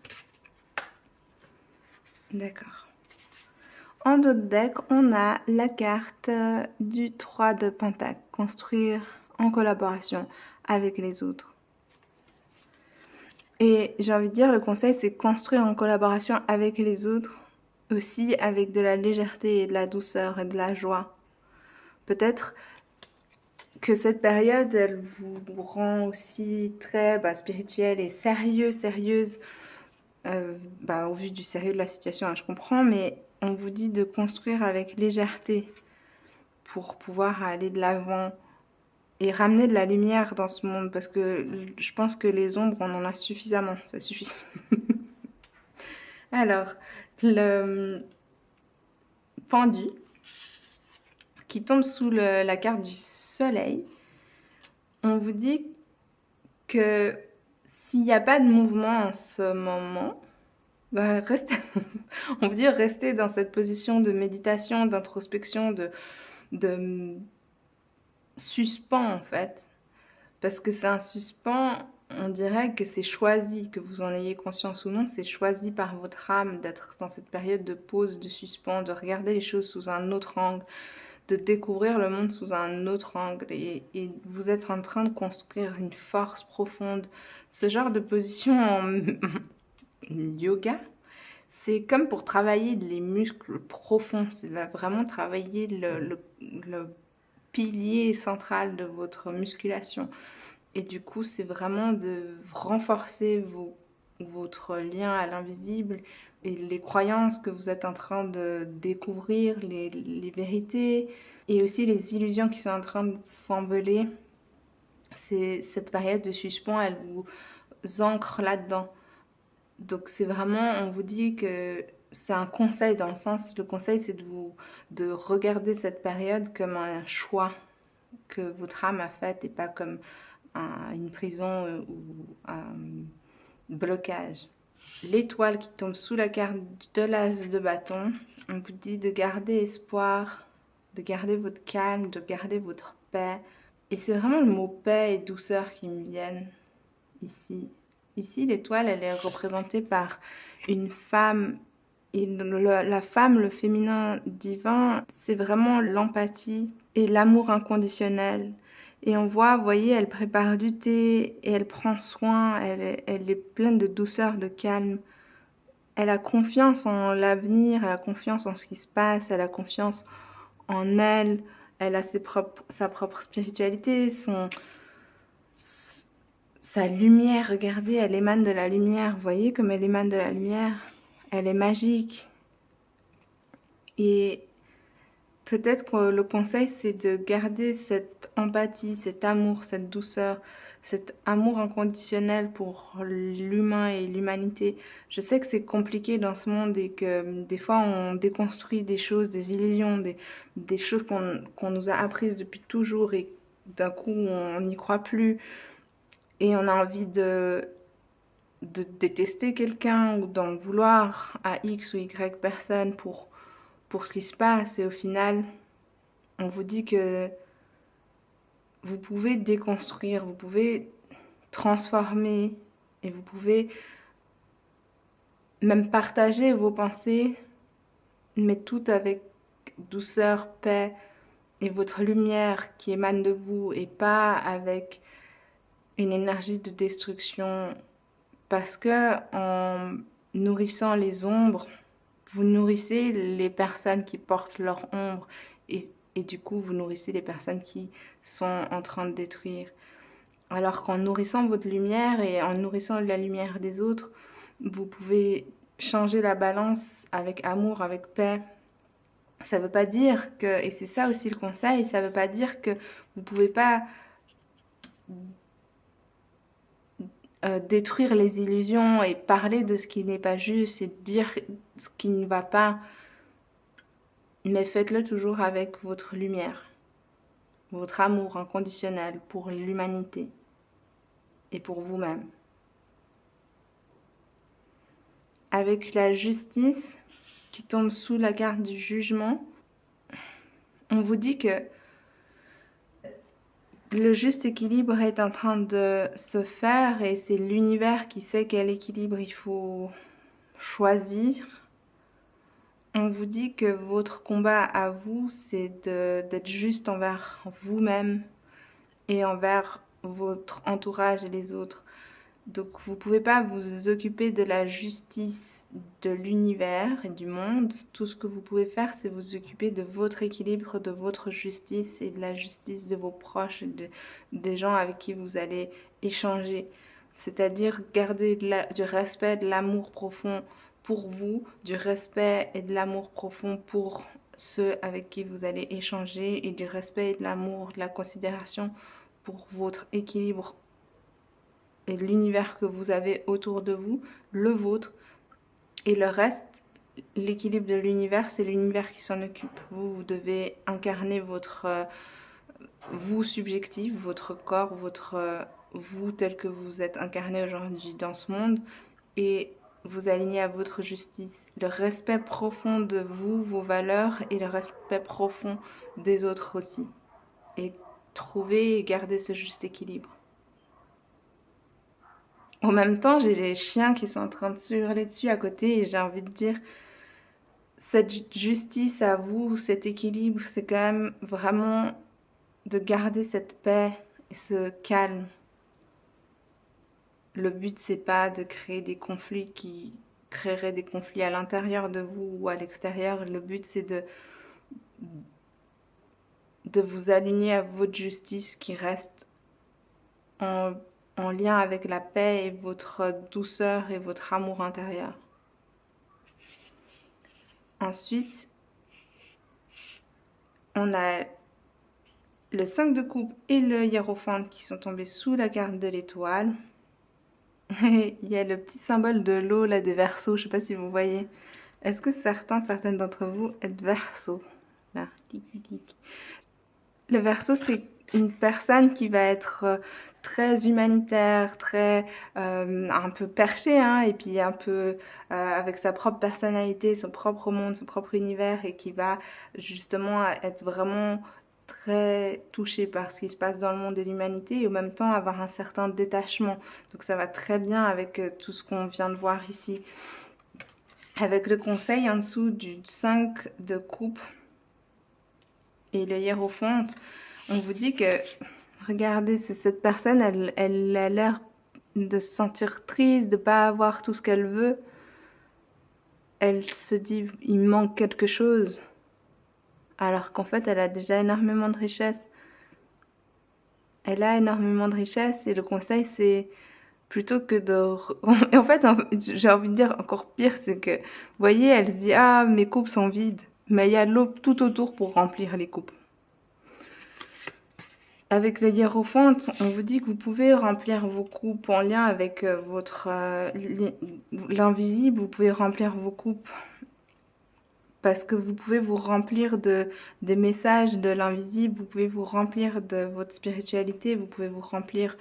D'accord. En d'autres deck, on a la carte du 3 de Pentacle. Construire en collaboration avec les autres. Et j'ai envie de dire, le conseil, c'est construire en collaboration avec les autres. Aussi avec de la légèreté et de la douceur et de la joie. Peut-être que cette période, elle vous rend aussi très spirituelle et sérieuse, au vu du sérieux de la situation, hein, je comprends, mais on vous dit de construire avec légèreté pour pouvoir aller de l'avant et ramener de la lumière dans ce monde, parce que je pense que les ombres, on en a suffisamment, ça suffit. Alors, le pendu qui tombe sous la carte du soleil, on vous dit que s'il n'y a pas de mouvement en ce moment, restez, on vous dit rester dans cette position de méditation, d'introspection, de suspens en fait. Parce que c'est un suspens, on dirait que c'est choisi, que vous en ayez conscience ou non, c'est choisi par votre âme d'être dans cette période de pause, de suspens, de regarder les choses sous un autre angle, de découvrir le monde sous un autre angle. Et vous êtes en train de construire une force profonde. Ce genre de position en yoga, c'est comme pour travailler les muscles profonds. Ça va vraiment travailler le pilier central de votre musculation. Et du coup, c'est vraiment de renforcer votre lien à l'invisible et les croyances que vous êtes en train de découvrir, les vérités et aussi les illusions qui sont en train de s'envoler. Cette période de suspens, elle vous ancre là-dedans. Donc c'est vraiment, on vous dit que c'est un conseil dans le sens, le conseil c'est de regarder cette période comme un choix que votre âme a fait et pas comme une prison ou un blocage. L'étoile qui tombe sous la carte de l'as de bâton, on vous dit de garder espoir, de garder votre calme, de garder votre paix. Et c'est vraiment le mot paix et douceur qui me viennent ici. Ici, l'étoile, elle est représentée par une femme. Et la femme, le féminin divin, c'est vraiment l'empathie et l'amour inconditionnel. Et on voit, vous voyez, elle prépare du thé et elle prend soin, elle est pleine de douceur, de calme. Elle a confiance en l'avenir, elle a confiance en ce qui se passe, elle a confiance en elle, elle a sa propre spiritualité, sa lumière, regardez, elle émane de la lumière, vous voyez comme elle émane de la lumière, elle est magique. Et peut-être que le conseil, c'est de garder cette empathie, cet amour, cette douceur, cet amour inconditionnel pour l'humain et l'humanité. Je sais que c'est compliqué dans ce monde et que des fois, on déconstruit des choses, des illusions, des choses qu'on nous a apprises depuis toujours et d'un coup, on n'y croit plus. Et on a envie de détester quelqu'un ou d'en vouloir à X ou Y personne pour ce qui se passe. Et au final, on vous dit que vous pouvez déconstruire, vous pouvez transformer et vous pouvez même partager vos pensées, mais tout avec douceur, paix et votre lumière qui émane de vous et pas avec une énergie de destruction. Parce que en nourrissant les ombres, vous nourrissez les personnes qui portent leur ombre et du coup, vous nourrissez les personnes qui sont en train de détruire. Alors qu'en nourrissant votre lumière et en nourrissant la lumière des autres, vous pouvez changer la balance avec amour, avec paix. Ça veut pas dire que, et c'est ça aussi le conseil, ça veut pas dire que vous pouvez pas détruire les illusions et parler de ce qui n'est pas juste et dire ce qui ne va pas. Mais faites-le toujours avec votre lumière, votre amour inconditionnel pour l'humanité et pour vous-même. Avec la justice qui tombe sous la carte du jugement, on vous dit que le juste équilibre est en train de se faire et c'est l'univers qui sait quel équilibre il faut choisir. On vous dit que votre combat à vous, c'est d'être juste envers vous-même et envers votre entourage et les autres. Donc vous pouvez pas vous occuper de la justice de l'univers et du monde. Tout ce que vous pouvez faire, c'est vous occuper de votre équilibre, de votre justice et de la justice de vos proches et des gens avec qui vous allez échanger. C'est-à-dire garder du respect, de l'amour profond pour vous, du respect et de l'amour profond pour ceux avec qui vous allez échanger et du respect et de l'amour, de la considération pour votre équilibre et l'univers que vous avez autour de vous, le vôtre, et le reste, l'équilibre de l'univers, c'est l'univers qui s'en occupe. Vous devez incarner votre vous subjectif, votre corps, votre vous tel que vous êtes incarné aujourd'hui dans ce monde, et vous aligner à votre justice, le respect profond de vous, vos valeurs, et le respect profond des autres aussi. Et trouver et garder ce juste équilibre. En même temps, j'ai les chiens qui sont en train de se hurler dessus à côté et j'ai envie de dire, cette justice à vous, cet équilibre, c'est quand même vraiment de garder cette paix et ce calme. Le but, c'est pas de créer des conflits qui créeraient des conflits à l'intérieur de vous ou à l'extérieur. Le but, c'est de vous aligner à votre justice qui reste en, en lien avec la paix et votre douceur et votre amour intérieur. Ensuite, on a le 5 de coupe et le hiérophante qui sont tombés sous la carte de l'étoile. Il y a le petit symbole de l'eau là des Verseaux, je sais pas si vous voyez. Est-ce que certaines d'entre vous êtes Verseau? Là, tic, tic. Le Verseau, c'est une personne qui va être très humanitaire, très un peu perché, hein, et puis un peu avec sa propre personnalité, son propre monde, son propre univers, et qui va justement être vraiment très touché par ce qui se passe dans le monde de l'humanité et en même temps avoir un certain détachement. Donc ça va très bien avec tout ce qu'on vient de voir ici. Avec le conseil en dessous du 5 de coupe et le hiérophante, on vous dit que, regardez, c'est cette personne, elle a l'air de se sentir triste, de pas avoir tout ce qu'elle veut. Elle se dit, il manque quelque chose. Alors qu'en fait, elle a déjà énormément de richesses. Elle a énormément de richesses et le conseil, c'est plutôt que de... Et en fait, j'ai envie de dire encore pire, c'est que, vous voyez, elle se dit, ah, mes coupes sont vides, mais il y a de l'eau tout autour pour remplir les coupes. Avec le hiérophante, on vous dit que vous pouvez remplir vos coupes en lien avec votre l'invisible, vous pouvez remplir vos coupes parce que vous pouvez vous remplir des messages de l'invisible, vous pouvez vous remplir de votre spiritualité, vous pouvez vous remplir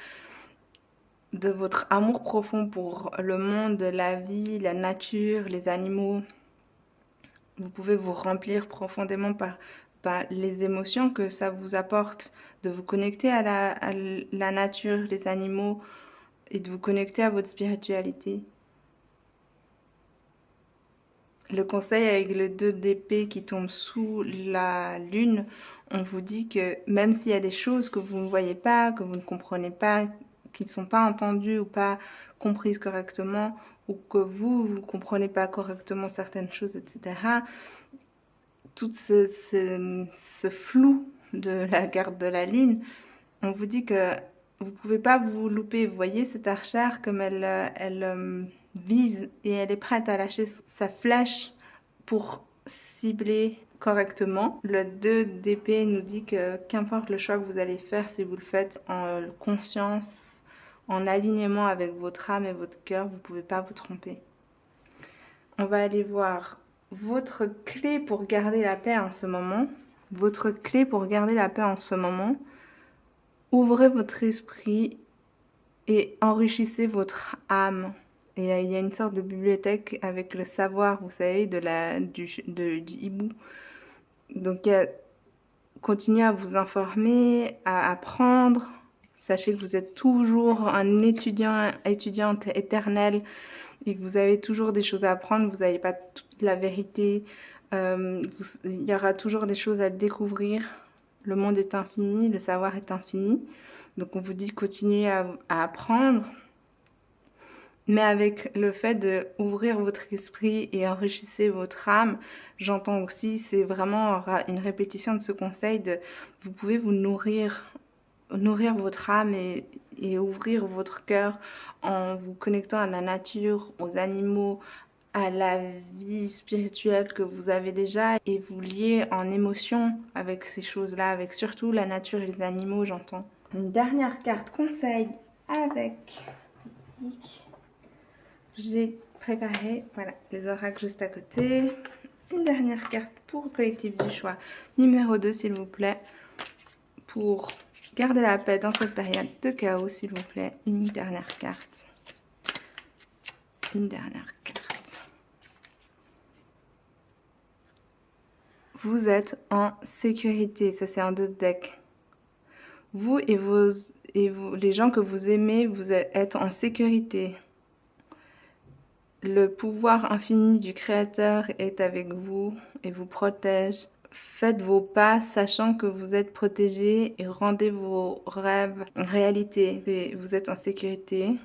de votre amour profond pour le monde, la vie, la nature, les animaux. Vous pouvez vous remplir profondément par les émotions que ça vous apporte, de vous connecter à la nature, les animaux, et de vous connecter à votre spiritualité. Le conseil avec le 2 d'épée qui tombe sous la lune, on vous dit que même s'il y a des choses que vous ne voyez pas, que vous ne comprenez pas, qui ne sont pas entendues ou pas comprises correctement, ou que vous ne comprenez pas correctement certaines choses, etc., tout ce flou de la garde de la lune, on vous dit que vous pouvez pas vous louper. Vous voyez cette archère comme elle vise et elle est prête à lâcher sa flèche pour cibler correctement. Le 2 d'épée nous dit que qu'importe le choix que vous allez faire, si vous le faites en conscience, en alignement avec votre âme et votre cœur, vous pouvez pas vous tromper. On va aller voir votre clé pour garder la paix en ce moment. Votre clé pour garder la paix en ce moment. Ouvrez votre esprit et enrichissez votre âme. Et il y a une sorte de bibliothèque avec le savoir, vous savez, du hibou. Donc, continuez à vous informer, à apprendre. Sachez que vous êtes toujours un étudiante éternelle et que vous avez toujours des choses à apprendre. Vous n'avez pas toute la vérité. Il y aura toujours des choses à découvrir. Le monde est infini, le savoir est infini. Donc, on vous dit continuez à apprendre. Mais avec le fait d'ouvrir votre esprit et enrichissez votre âme, j'entends aussi, c'est vraiment une répétition de ce conseil vous pouvez vous nourrir votre âme et ouvrir votre cœur en vous connectant à la nature, aux animaux, à la vie spirituelle que vous avez déjà et vous lier en émotion avec ces choses-là, avec surtout la nature et les animaux, j'entends. Une dernière carte conseil avec... J'ai préparé, voilà, les oracles juste à côté. Une dernière carte pour le collectif du choix. Numéro 2, s'il vous plaît. Pour garder la paix dans cette période de chaos, s'il vous plaît. Une dernière carte. Une dernière carte. Vous êtes en sécurité. Ça, c'est un 2 de deck. Vous et les gens que vous aimez, vous êtes en sécurité. Le pouvoir infini du Créateur est avec vous et vous protège. Faites vos pas sachant que vous êtes protégés et rendez vos rêves réalité. Vous êtes en sécurité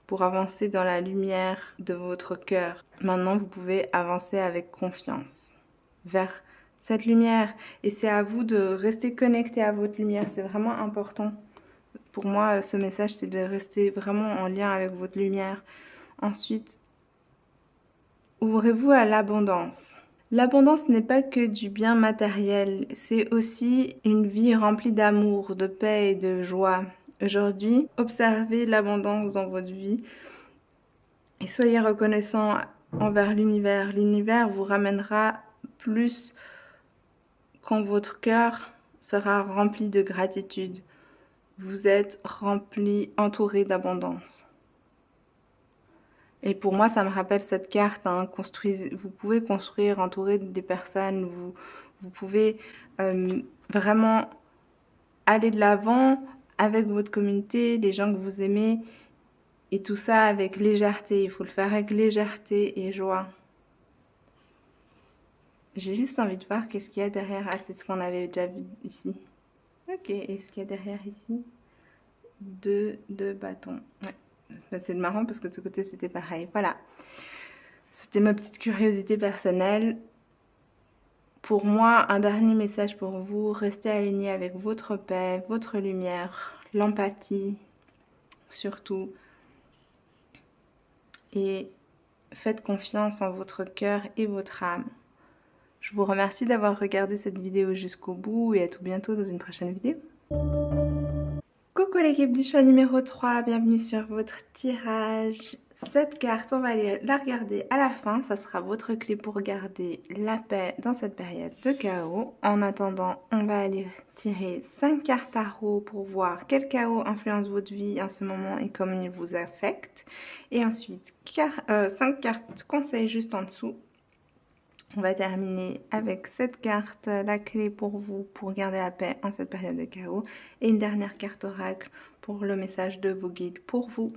pour avancer dans la lumière de votre cœur. Maintenant, vous pouvez avancer avec confiance vers cette lumière. Et c'est à vous de rester connecté à votre lumière. C'est vraiment important. Pour moi, ce message, c'est de rester vraiment en lien avec votre lumière. Ensuite, ouvrez-vous à l'abondance. L'abondance n'est pas que du bien matériel, c'est aussi une vie remplie d'amour, de paix et de joie. Aujourd'hui, observez l'abondance dans votre vie et soyez reconnaissant envers l'univers. L'univers vous ramènera plus quand votre cœur sera rempli de gratitude. Vous êtes rempli, entouré d'abondance. Et pour moi, ça me rappelle cette carte. Vous pouvez construire entouré des personnes. Vous pouvez vraiment aller de l'avant avec votre communauté, les gens que vous aimez. Et tout ça avec légèreté. Il faut le faire avec légèreté et joie. J'ai juste envie de voir qu'est-ce qu'il y a derrière. Ah, c'est ce qu'on avait déjà vu ici. Ok, et ce qu'il y a derrière ici? Deux bâtons. Ouais. Ben, c'est marrant parce que de ce côté, c'était pareil. Voilà. C'était ma petite curiosité personnelle. Pour moi, un dernier message pour vous. Restez alignés avec votre paix, votre lumière, l'empathie, surtout. Et faites confiance en votre cœur et votre âme. Je vous remercie d'avoir regardé cette vidéo jusqu'au bout et à tout bientôt dans une prochaine vidéo. Coucou l'équipe du choix numéro 3, bienvenue sur votre tirage. Cette carte, on va la regarder à la fin, ça sera votre clé pour garder la paix dans cette période de chaos. En attendant, on va aller tirer 5 cartes tarot pour voir quel chaos influence votre vie en ce moment et comment il vous affecte. Et ensuite, 5 cartes conseils juste en dessous. On va terminer avec cette carte, la clé pour vous, pour garder la paix en cette période de chaos. Et une dernière carte oracle pour le message de vos guides pour vous.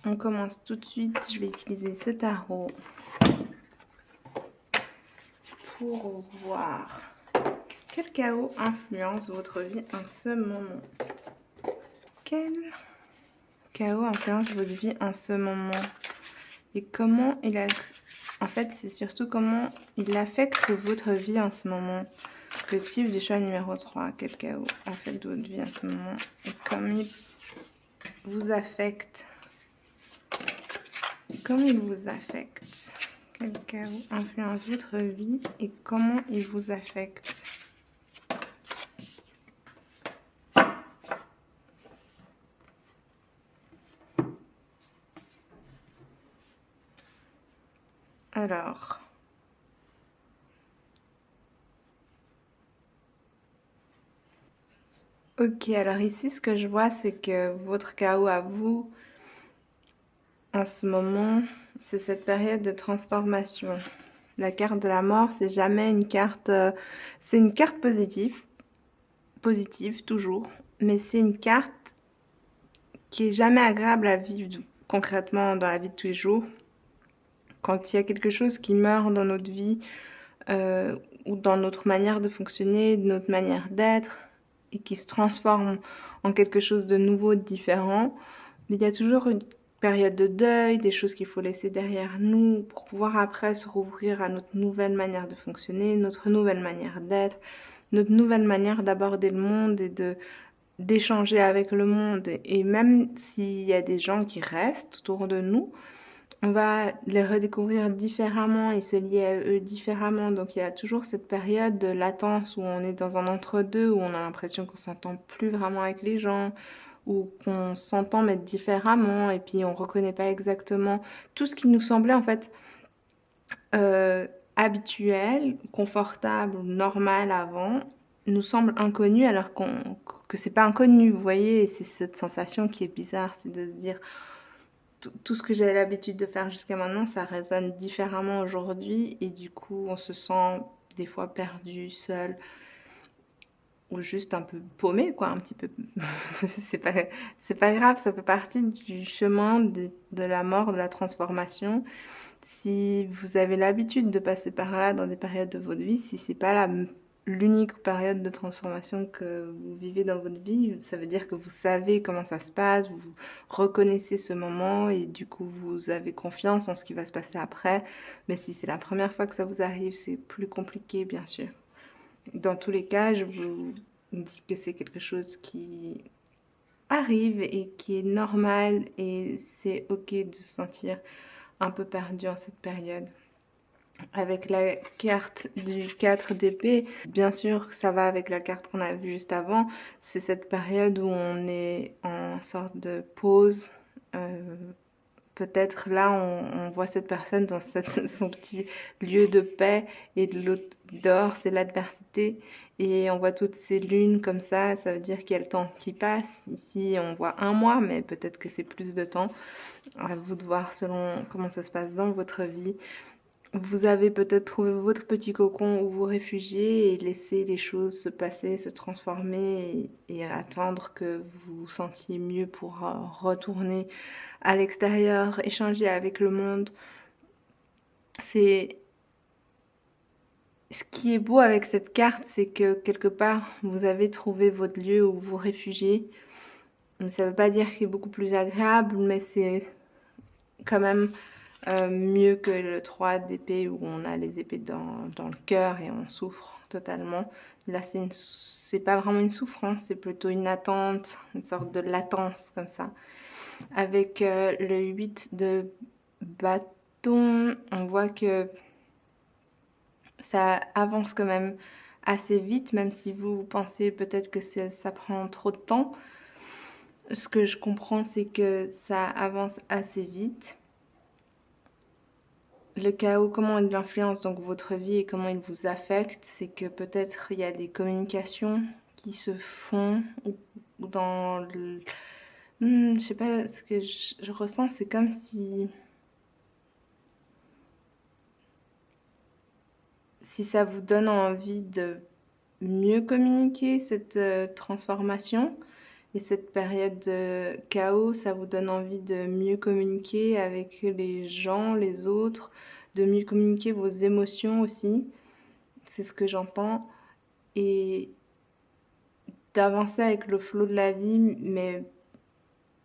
On commence tout de suite. Je vais utiliser ce tarot pour voir quel chaos influence votre vie en ce moment. Quel chaos influence votre vie en ce moment? Et comment il a... En fait, c'est surtout comment il affecte votre vie en ce moment. Collectif du choix numéro 3. Quel chaos affecte votre vie en ce moment et comment il vous affecte. Comment il vous affecte. Quel chaos influence votre vie et comment il vous affecte. Alors... Ok, alors ici, ce que je vois, c'est que votre chaos à vous, en ce moment, c'est cette période de transformation. La carte de la mort, c'est jamais une carte... c'est une carte positive toujours, mais c'est une carte qui est jamais agréable à vivre concrètement dans la vie de tous les jours. Quand il y a quelque chose qui meurt dans notre vie, ou dans notre manière de fonctionner, notre manière d'être, et qui se transforme en quelque chose de nouveau, de différent, mais il y a toujours une période de deuil, des choses qu'il faut laisser derrière nous pour pouvoir après se rouvrir à notre nouvelle manière de fonctionner, notre nouvelle manière d'être, notre nouvelle manière d'aborder le monde et d'échanger avec le monde. Et même s'il y a des gens qui restent autour de nous, on va les redécouvrir différemment et se lier à eux différemment. Donc il y a toujours cette période de latence où on est dans un entre-deux, où on a l'impression qu'on s'entend plus vraiment avec les gens, ou qu'on s'entend mais différemment, et puis on reconnaît pas exactement tout ce qui nous semblait en fait habituel, confortable, normal avant, nous semble inconnu alors que c'est pas inconnu, vous voyez, et c'est cette sensation qui est bizarre, c'est de se dire tout ce que j'avais l'habitude de faire jusqu'à maintenant, ça résonne différemment aujourd'hui et du coup on se sent des fois perdu, seul ou juste un peu paumé, quoi, un petit peu. c'est pas, c'est pas grave, ça fait partie du chemin de la mort, de la transformation. Si vous avez l'habitude de passer par là dans des périodes de votre vie, si c'est pas l'unique période de transformation que vous vivez dans votre vie, ça veut dire que vous savez comment ça se passe, vous reconnaissez ce moment et du coup vous avez confiance en ce qui va se passer après. Mais si c'est la première fois que ça vous arrive, c'est plus compliqué, bien sûr. Dans tous les cas, je vous dis que c'est quelque chose qui arrive et qui est normal et c'est ok de se sentir un peu perdu en cette période. Avec la carte du 4 d'épée, bien sûr, ça va avec la carte qu'on a vue juste avant. C'est cette période où on est en sorte de pause. Peut-être là, on voit cette personne dans son petit lieu de paix et de l'autre dehors, c'est l'adversité. Et on voit toutes ces lunes comme ça veut dire qu'il y a le temps qui passe. Ici, on voit un mois, mais peut-être que c'est plus de temps. À vous de voir selon comment ça se passe dans votre vie. Vous avez peut-être trouvé votre petit cocon où vous réfugiez et laisser les choses se passer, se transformer et attendre que vous vous sentiez mieux pour retourner à l'extérieur, échanger avec le monde. C'est ce qui est beau avec cette carte, c'est que quelque part vous avez trouvé votre lieu où vous vous réfugiez. Ça ne veut pas dire que c'est beaucoup plus agréable, mais c'est quand même mieux que le 3 d'épée où on a les épées dans le cœur et on souffre totalement. Là, c'est pas vraiment une souffrance, c'est plutôt une attente, une sorte de latence comme ça. Avec le 8 de bâton, on voit que ça avance quand même assez vite, même si vous pensez peut-être que ça prend trop de temps. Ce que je comprends, c'est que ça avance assez vite. Le chaos, comment il influence donc votre vie et comment il vous affecte, c'est que peut-être il y a des communications qui se font ou dans le... je sais pas, ce que je ressens, c'est comme si ça vous donne envie de mieux communiquer cette transformation et cette période de chaos, ça vous donne envie de mieux communiquer avec les gens, les autres, de mieux communiquer vos émotions aussi. C'est ce que j'entends. Et d'avancer avec le flot de la vie, mais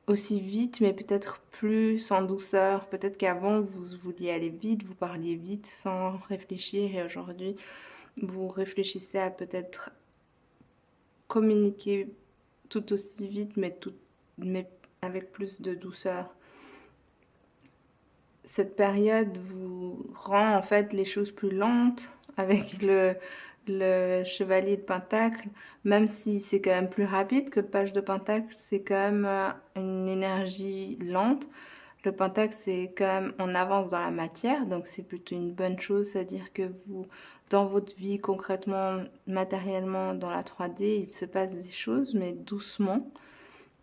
aussi vite, mais peut-être plus en douceur. Peut-être qu'avant, vous vouliez aller vite, vous parliez vite sans réfléchir, et aujourd'hui, vous réfléchissez à peut-être communiquer tout aussi vite, mais avec plus de douceur. Cette période vous rend en fait les choses plus lentes avec le chevalier de Pentacle, même si c'est quand même plus rapide que le page de Pentacle, c'est quand même une énergie lente. Le Pentacle, c'est quand même, on avance dans la matière, donc c'est plutôt une bonne chose, c'est-à-dire que vous, dans votre vie, concrètement, matériellement, dans la 3D, il se passe des choses, mais doucement.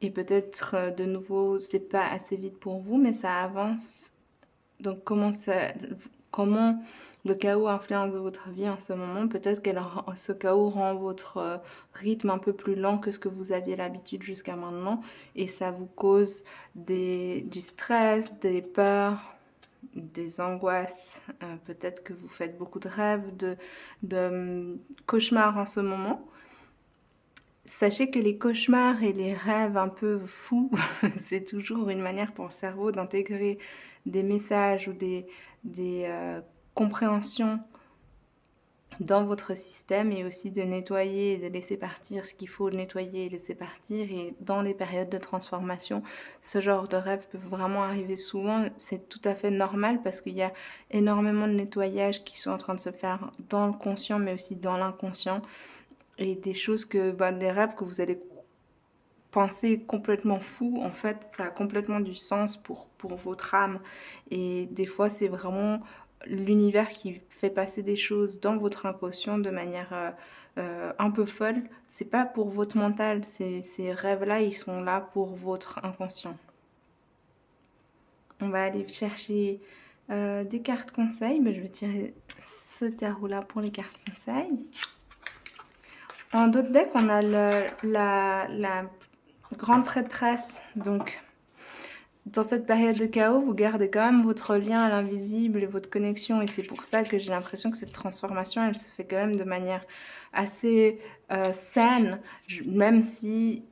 Et peut-être, de nouveau, c'est pas assez vite pour vous, mais ça avance. Donc comment le chaos influence votre vie en ce moment? Peut-être que ce chaos rend votre rythme un peu plus lent que ce que vous aviez l'habitude jusqu'à maintenant et ça vous cause du stress, des peurs, des angoisses. Peut-être que vous faites beaucoup de rêves, de cauchemars en ce moment. Sachez que les cauchemars et les rêves un peu fous, c'est toujours une manière pour le cerveau d'intégrer des messages ou des compréhensions dans votre système et aussi de nettoyer et de laisser partir ce qu'il faut nettoyer et laisser partir. Et dans les périodes de transformation, ce genre de rêve peut vraiment arriver souvent. C'est tout à fait normal parce qu'il y a énormément de nettoyages qui sont en train de se faire dans le conscient mais aussi dans l'inconscient. Et des choses des rêves que vous allez penser complètement fou, en fait, ça a complètement du sens pour votre âme. Et des fois, c'est vraiment l'univers qui fait passer des choses dans votre inconscient de manière un peu folle. C'est pas pour votre mental, ces rêves-là, ils sont là pour votre inconscient. On va aller chercher des cartes conseils. Je vais tirer ce tarot-là pour les cartes conseils. En dos de deck, on a la grande prêtresse. Donc, dans cette période de chaos, vous gardez quand même votre lien à l'invisible et votre connexion. Et c'est pour ça que j'ai l'impression que cette transformation, elle se fait quand même de manière assez saine, même si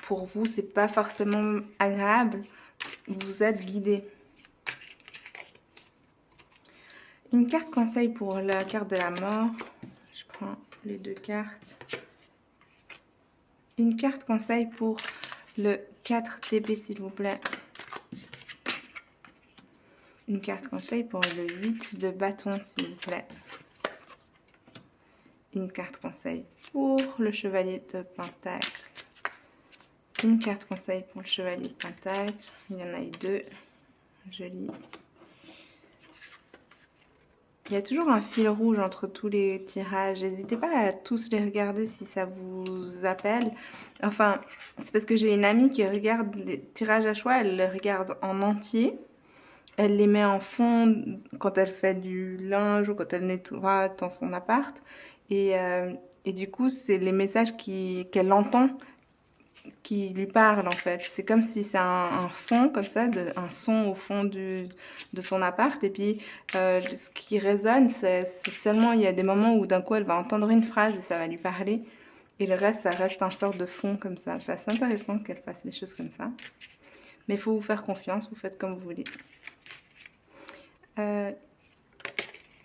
pour vous, c'est pas forcément agréable. Vous êtes guidé. Une carte conseil pour la carte de la mort. Je prends les 2 cartes. Une carte conseil pour le 4 d'épée, s'il vous plaît. Une carte conseil pour le 8 de bâton, s'il vous plaît. Une carte conseil pour le chevalier de pentacle. Une carte conseil pour le chevalier de pentacle. Il y en a eu 2. Joli. Il y a toujours un fil rouge entre tous les tirages. N'hésitez pas à tous les regarder si ça vous appelle. Enfin, c'est parce que j'ai une amie qui regarde les tirages à choix. Elle les regarde en entier. Elle les met en fond quand elle fait du linge ou quand elle nettoie dans son appart. Et du coup, c'est les messages qu'elle entend qui lui parlent, en fait. C'est comme si c'est un fond, comme ça, un son au fond de son appart. Et puis, ce qui résonne, c'est seulement, il y a des moments où d'un coup, elle va entendre une phrase et ça va lui parler. Et le reste, ça reste un sort de fond comme ça. C'est assez intéressant qu'elle fasse les choses comme ça. Mais il faut vous faire confiance, vous faites comme vous voulez.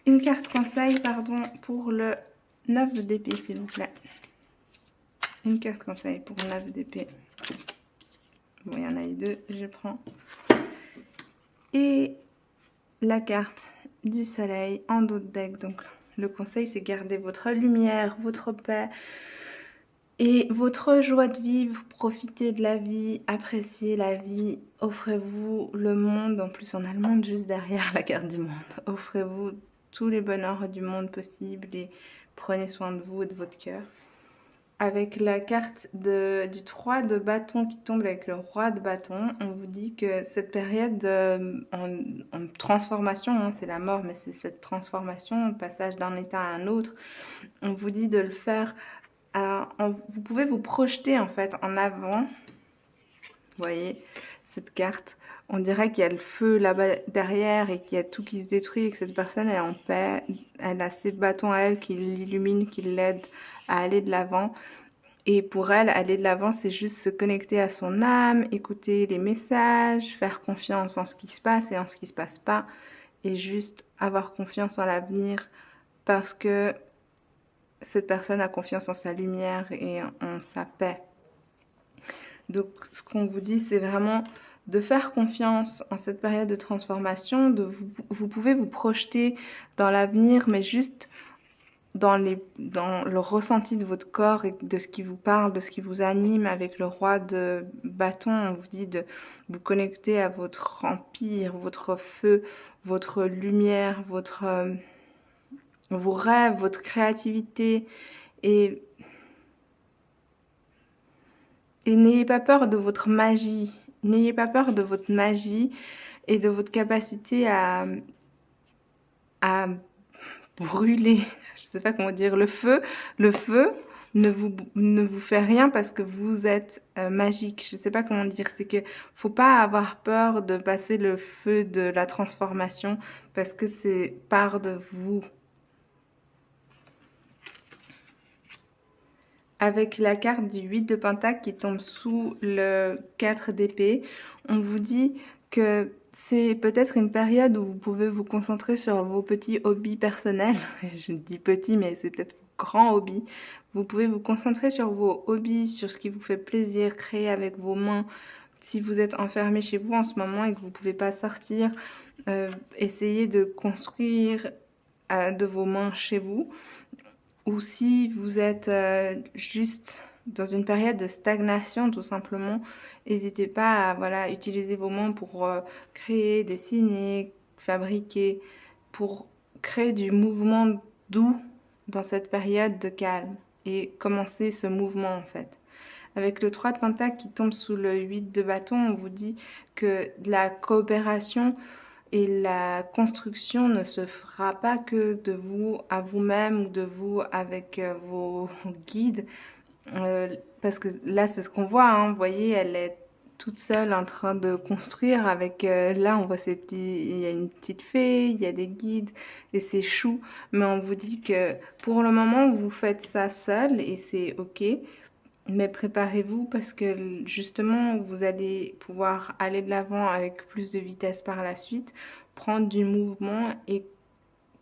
Une carte conseil, pardon, pour le 9 d'épée, s'il vous plaît. Une carte conseil pour le 9 d'épée. Bon, il y en a eu 2, je prends. Et la carte du soleil en dos de deck. Donc, le conseil, c'est garder votre lumière, votre paix et votre joie de vivre. Profitez de la vie, appréciez la vie. Offrez-vous le monde. En plus, on a le monde juste derrière la carte du monde. Offrez-vous tous les bonheurs du monde possible et prenez soin de vous et de votre cœur. Avec la carte du 3 de bâton qui tombe avec le roi de bâton, on vous dit que cette période en transformation, hein, c'est la mort, mais c'est cette transformation, le passage d'un état à un autre, on vous dit de le faire, vous pouvez vous projeter en fait en avant, vous voyez cette carte, on dirait qu'il y a le feu là-bas derrière et qu'il y a tout qui se détruit et que cette personne elle est en paix, elle a ses bâtons à elle qui l'illuminent, qui l'aident à aller de l'avant. Et pour elle, aller de l'avant, c'est juste se connecter à son âme, écouter les messages, faire confiance en ce qui se passe et en ce qui se passe pas, et juste avoir confiance en l'avenir parce que cette personne a confiance en sa lumière et en sa paix. Donc, ce qu'on vous dit, c'est vraiment de faire confiance en cette période de transformation, vous pouvez vous projeter dans l'avenir, mais juste dans le ressenti de votre corps et de ce qui vous parle, de ce qui vous anime. Avec le roi de bâton, on vous dit de vous connecter à votre empire, votre feu, votre lumière, vos rêves, votre créativité. Et n'ayez pas peur de votre magie. N'ayez pas peur de votre magie et de votre capacité à brûler. Je sais pas comment dire. Le feu ne vous fait rien parce que vous êtes magique. Je sais pas comment dire. C'est que faut pas avoir peur de passer le feu de la transformation parce que c'est part de vous. Avec la carte du 8 de pentacle qui tombe sous le 4 d'épée, on vous dit que c'est peut-être une période où vous pouvez vous concentrer sur vos petits hobbies personnels. Je dis petits, mais c'est peut-être vos grands hobbies. Vous pouvez vous concentrer sur vos hobbies, sur ce qui vous fait plaisir, créer avec vos mains. Si vous êtes enfermé chez vous en ce moment et que vous ne pouvez pas sortir, essayez de construire de vos mains chez vous. Ou si vous êtes juste dans une période de stagnation, tout simplement, n'hésitez pas à utiliser vos mains pour créer, dessiner, fabriquer, pour créer du mouvement doux dans cette période de calme et commencer ce mouvement en fait. Avec le 3 de pentacle qui tombe sous le 8 de bâton, on vous dit que la coopération Et la construction ne se fera pas que de vous à vous-même ou de vous avec vos guides. Parce que là, c'est ce qu'on voit, hein. Vous voyez, elle est toute seule en train de construire avec... là, on voit ces petits... Il y a une petite fée, il y a des guides et c'est chou. Mais on vous dit que pour le moment, vous faites ça seul et c'est OK. Mais préparez-vous parce que justement, vous allez pouvoir aller de l'avant avec plus de vitesse par la suite, prendre du mouvement et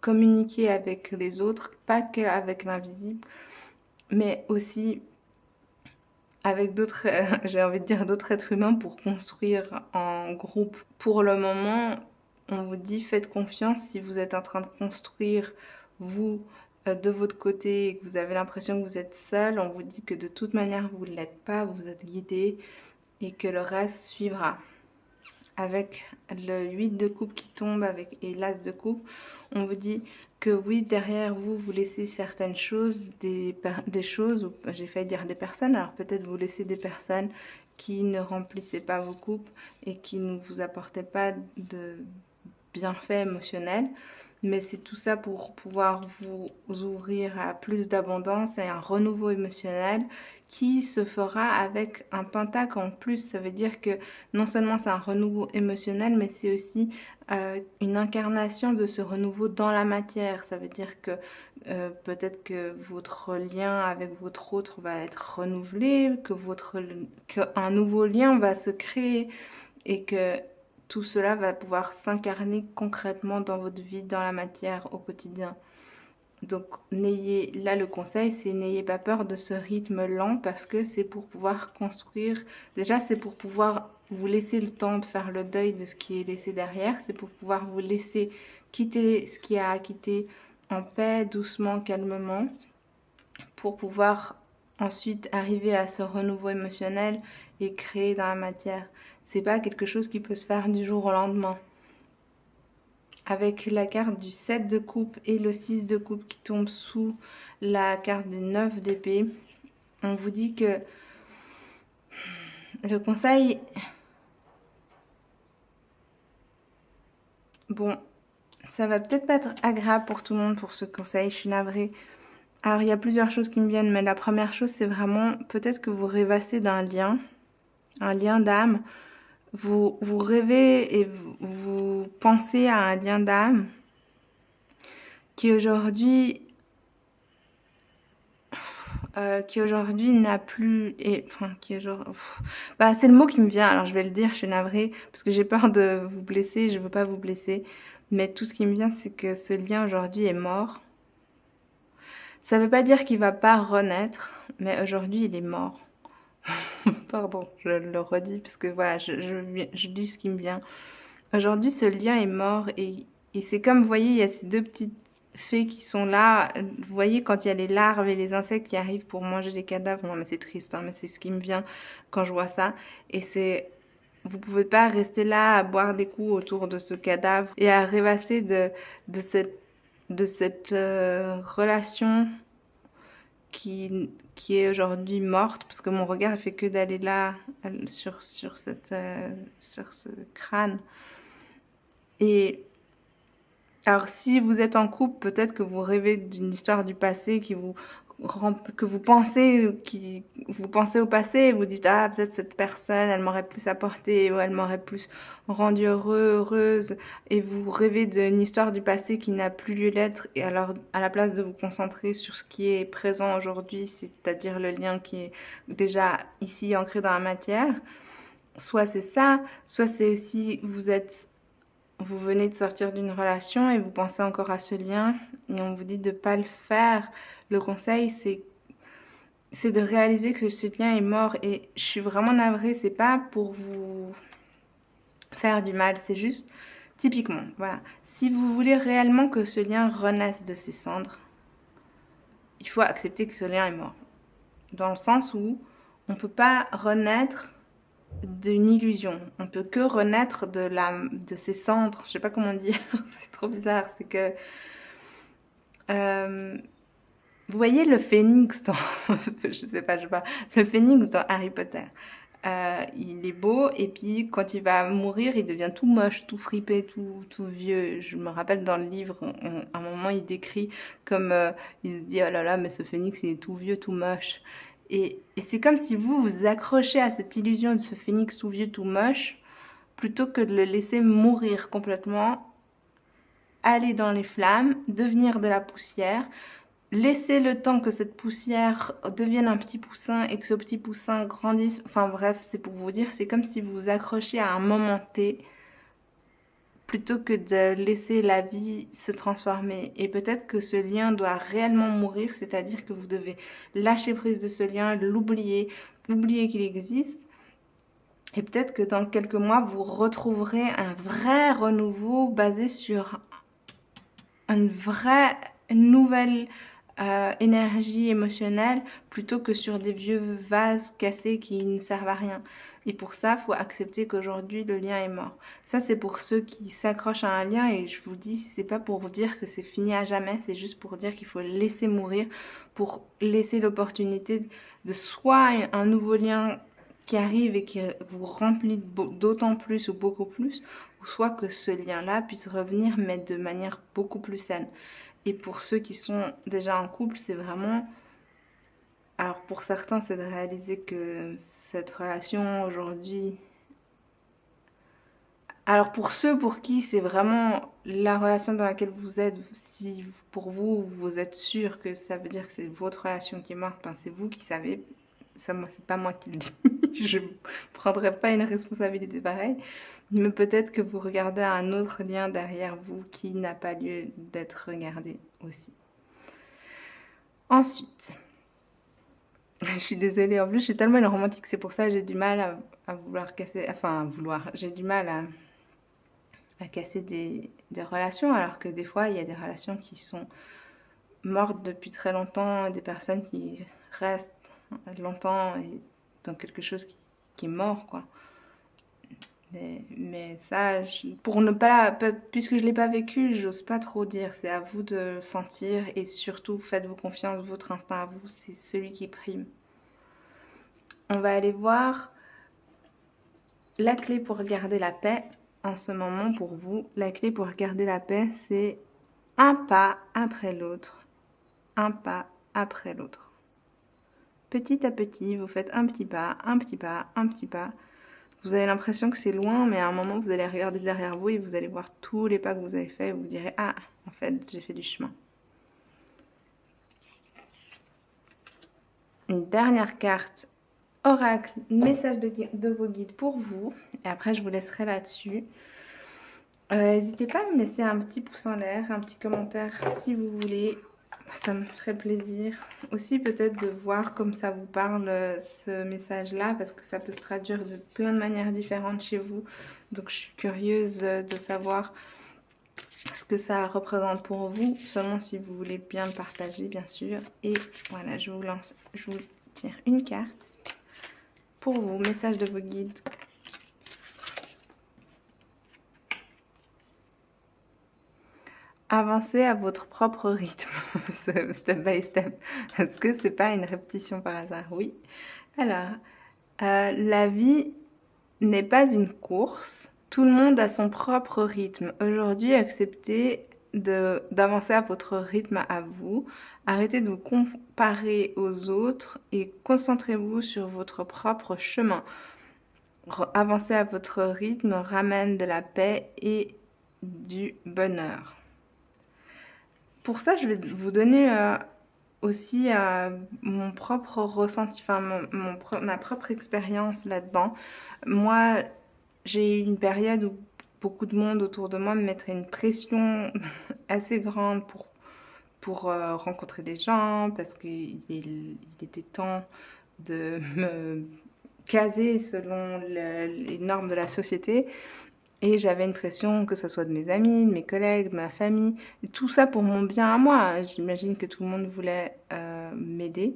communiquer avec les autres, pas qu'avec l'invisible, mais aussi avec d'autres, j'ai envie de dire d'autres êtres humains pour construire en groupe. Pour le moment, on vous dit faites confiance si vous êtes en train de construire vous de votre côté et que vous avez l'impression que vous êtes seul, on vous dit que de toute manière vous ne l'êtes pas, vous êtes guidé et que le reste suivra. Avec le 8 de coupe qui tombe et l'as de coupe, on vous dit que oui, derrière vous, vous laissez certaines choses, des choses, ou j'ai failli dire des personnes, alors peut-être vous laissez des personnes qui ne remplissaient pas vos coupes et qui ne vous apportaient pas de bienfaits émotionnels. Mais c'est tout ça pour pouvoir vous ouvrir à plus d'abondance et un renouveau émotionnel qui se fera avec un pentacle en plus. Ça veut dire que non seulement c'est un renouveau émotionnel, mais c'est aussi une incarnation de ce renouveau dans la matière. Ça veut dire que peut-être que votre lien avec votre autre va être renouvelé, qu'un nouveau lien va se créer et que tout cela va pouvoir s'incarner concrètement dans votre vie, dans la matière, au quotidien. Donc, là le conseil, c'est n'ayez pas peur de ce rythme lent parce que c'est pour pouvoir construire. Déjà, c'est pour pouvoir vous laisser le temps de faire le deuil de ce qui est laissé derrière. C'est pour pouvoir vous laisser quitter ce qui a à quitter en paix, doucement, calmement, pour pouvoir ensuite arriver à ce renouveau émotionnel et créer dans la matière. C'est pas quelque chose qui peut se faire du jour au lendemain. Avec la carte du 7 de coupe et le 6 de coupe qui tombe sous la carte du 9 d'épée, on vous dit que le conseil... Bon, ça va peut-être pas être agréable pour tout le monde pour ce conseil, je suis navrée. Alors, il y a plusieurs choses qui me viennent, mais la première chose, c'est vraiment peut-être que vous rêvassez d'un lien, un lien d'âme. Vous rêvez et vous pensez à un lien d'âme qui aujourd'hui n'a plus c'est le mot qui me vient, alors je vais le dire, je suis navrée parce que j'ai peur de vous blesser, je veux pas vous blesser, mais tout ce qui me vient, c'est que ce lien aujourd'hui est mort. Ça veut pas dire qu'il va pas renaître, mais aujourd'hui il est mort. Pardon, je le redis parce que voilà, je dis ce qui me vient. Aujourd'hui, ce lien est mort et c'est comme, vous voyez, il y a ces deux petites fées qui sont là. Vous voyez, quand il y a les larves et les insectes qui arrivent pour manger les cadavres. Non, mais c'est triste, hein, mais c'est ce qui me vient quand je vois ça. Et vous pouvez pas rester là à boire des coups autour de ce cadavre et à rêvasser de cette relation qui est aujourd'hui morte, parce que mon regard ne fait que d'aller là, sur ce crâne. Et alors, si vous êtes en couple, peut-être que vous rêvez d'une histoire du passé que vous pensez au passé et vous dites ah peut-être cette personne elle m'aurait plus apporté ou elle m'aurait plus rendue heureuse et vous rêvez d'une histoire du passé qui n'a plus lieu d'être et alors à la place de vous concentrer sur ce qui est présent aujourd'hui, c'est-à-dire le lien qui est déjà ici ancré dans la matière, soit c'est ça, soit c'est aussi vous venez de sortir d'une relation et vous pensez encore à ce lien et on vous dit de pas le faire. Le conseil, c'est de réaliser que ce lien est mort et je suis vraiment navrée, c'est pas pour vous faire du mal, c'est juste typiquement, voilà. Si vous voulez réellement que ce lien renaisse de ses cendres, il faut accepter que ce lien est mort. Dans le sens où on peut pas renaître d'une illusion. On peut que renaître de ses cendres. Je sais pas comment dire. C'est trop bizarre. C'est que vous voyez le phénix dans le phénix dans Harry Potter. il est beau, et puis quand il va mourir, il devient tout moche, tout fripé, tout vieux. Je me rappelle dans le livre, à un moment, il décrit comme, il se dit, oh là là, mais ce phénix, il est tout vieux, tout moche. Et c'est comme si vous vous accrochez à cette illusion de ce phénix tout vieux, tout moche, plutôt que de le laisser mourir complètement, aller dans les flammes, devenir de la poussière, laisser le temps que cette poussière devienne un petit poussin et que ce petit poussin grandisse. Enfin bref, c'est pour vous dire, c'est comme si vous vous accrochiez à un moment T plutôt que de laisser la vie se transformer. Et peut-être que ce lien doit réellement mourir, c'est-à-dire que vous devez lâcher prise de ce lien, l'oublier, oublier qu'il existe. Et peut-être que dans quelques mois, vous retrouverez un vrai renouveau basé sur une vraie nouvelle énergie émotionnelle plutôt que sur des vieux vases cassés qui ne servent à rien. Et pour ça, il faut accepter qu'aujourd'hui, le lien est mort. Ça, c'est pour ceux qui s'accrochent à un lien, et je vous dis, c'est pas pour vous dire que c'est fini à jamais, c'est juste pour dire qu'il faut laisser mourir, pour laisser l'opportunité de soit un nouveau lien qui arrive et qui vous remplit d'autant plus ou beaucoup plus, ou soit que ce lien-là puisse revenir, mais de manière beaucoup plus saine. Et pour ceux qui sont déjà en couple, c'est vraiment... Alors pour certains, c'est de réaliser que cette relation aujourd'hui... Alors pour ceux pour qui c'est vraiment la relation dans laquelle vous êtes, si pour vous, vous êtes sûr que ça veut dire que c'est votre relation qui est morte, ben c'est vous qui savez. Ça, c'est pas moi qui le dis. Je ne prendrai pas une responsabilité pareille. Mais peut-être que vous regardez un autre lien derrière vous qui n'a pas lieu d'être regardé aussi. Ensuite, je suis désolée, en plus je suis tellement une romantique, c'est pour ça que j'ai du mal à vouloir casser, enfin à vouloir, j'ai du mal à casser des relations, alors que des fois il y a des relations qui sont mortes depuis très longtemps, des personnes qui restent longtemps et dans quelque chose qui est mort, quoi. Mais ça, pour ne pas, puisque je l'ai pas vécu, j'ose pas trop dire. C'est à vous de sentir, et surtout faites-vous confiance, votre instinct à vous, c'est celui qui prime. On va aller voir la clé pour garder la paix en ce moment pour vous. La clé pour garder la paix, c'est un pas après l'autre, un pas après l'autre. Petit à petit, vous faites un petit pas, un petit pas, un petit pas. Vous avez l'impression que c'est loin, mais à un moment, vous allez regarder derrière vous et vous allez voir tous les pas que vous avez faits et vous direz « Ah, en fait, j'ai fait du chemin. » Une dernière carte, oracle, message de vos guides pour vous. Et après, je vous laisserai là-dessus. N'hésitez pas à me laisser un petit pouce en l'air, un petit commentaire si vous voulez. Ça me ferait plaisir. Aussi peut-être de voir comme ça vous parle ce message-là, parce que ça peut se traduire de plein de manières différentes chez vous. Donc je suis curieuse de savoir ce que ça représente pour vous, seulement si vous voulez bien le partager, bien sûr. Et voilà, je vous tire une carte pour vous, message de vos guides. Avancez à votre propre rythme, step by step. Est-ce que c'est pas une répétition par hasard? Oui. Alors, la vie n'est pas une course. Tout le monde a son propre rythme. Aujourd'hui, acceptez d'avancer à votre rythme à vous. Arrêtez de vous comparer aux autres et concentrez-vous sur votre propre chemin. Avancer à votre rythme ramène de la paix et du bonheur. Pour ça, je vais vous donner aussi mon propre ressenti, enfin ma propre expérience là-dedans. Moi, j'ai eu une période où beaucoup de monde autour de moi me mettrait une pression assez grande pour rencontrer des gens, parce qu'il était temps de me caser selon les normes de la société. Et j'avais une pression, que ce soit de mes amis, de mes collègues, de ma famille, et tout ça pour mon bien à moi. J'imagine que tout le monde voulait m'aider.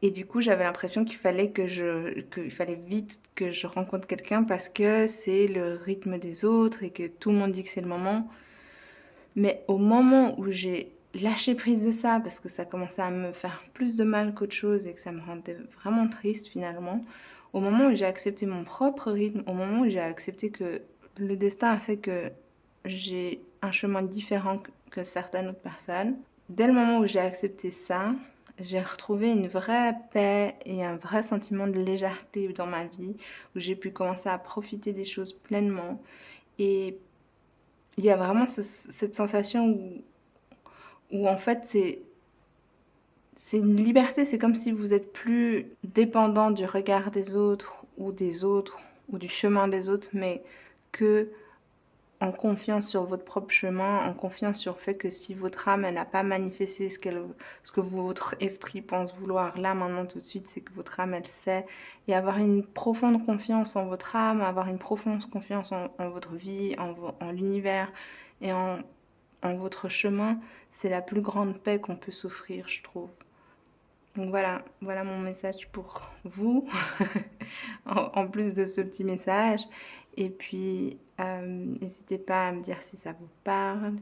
Et du coup, j'avais l'impression qu'il fallait qu'il fallait vite que je rencontre quelqu'un parce que c'est le rythme des autres et que tout le monde dit que c'est le moment. Mais au moment où j'ai lâché prise de ça, parce que ça commençait à me faire plus de mal qu'autre chose et que ça me rendait vraiment triste finalement, au moment où j'ai accepté mon propre rythme, au moment où j'ai accepté que le destin a fait que j'ai un chemin différent que certaines autres personnes, dès le moment où j'ai accepté ça, j'ai retrouvé une vraie paix et un vrai sentiment de légèreté dans ma vie, où j'ai pu commencer à profiter des choses pleinement. Et il y a vraiment cette sensation où en fait c'est une liberté, c'est comme si vous êtes plus dépendant du regard des autres ou du chemin des autres, mais que en confiance sur votre propre chemin, en confiance sur le fait que si votre âme n'a pas manifesté ce que votre esprit pense vouloir là maintenant tout de suite, c'est que votre âme elle sait, et avoir une profonde confiance en votre âme, avoir une profonde confiance en votre vie, en l'univers et en votre chemin, c'est la plus grande paix qu'on peut s'offrir, je trouve. Donc voilà mon message pour vous, en plus de ce petit message. Et puis, n'hésitez pas à me dire si ça vous parle.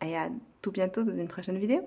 Et à tout bientôt dans une prochaine vidéo.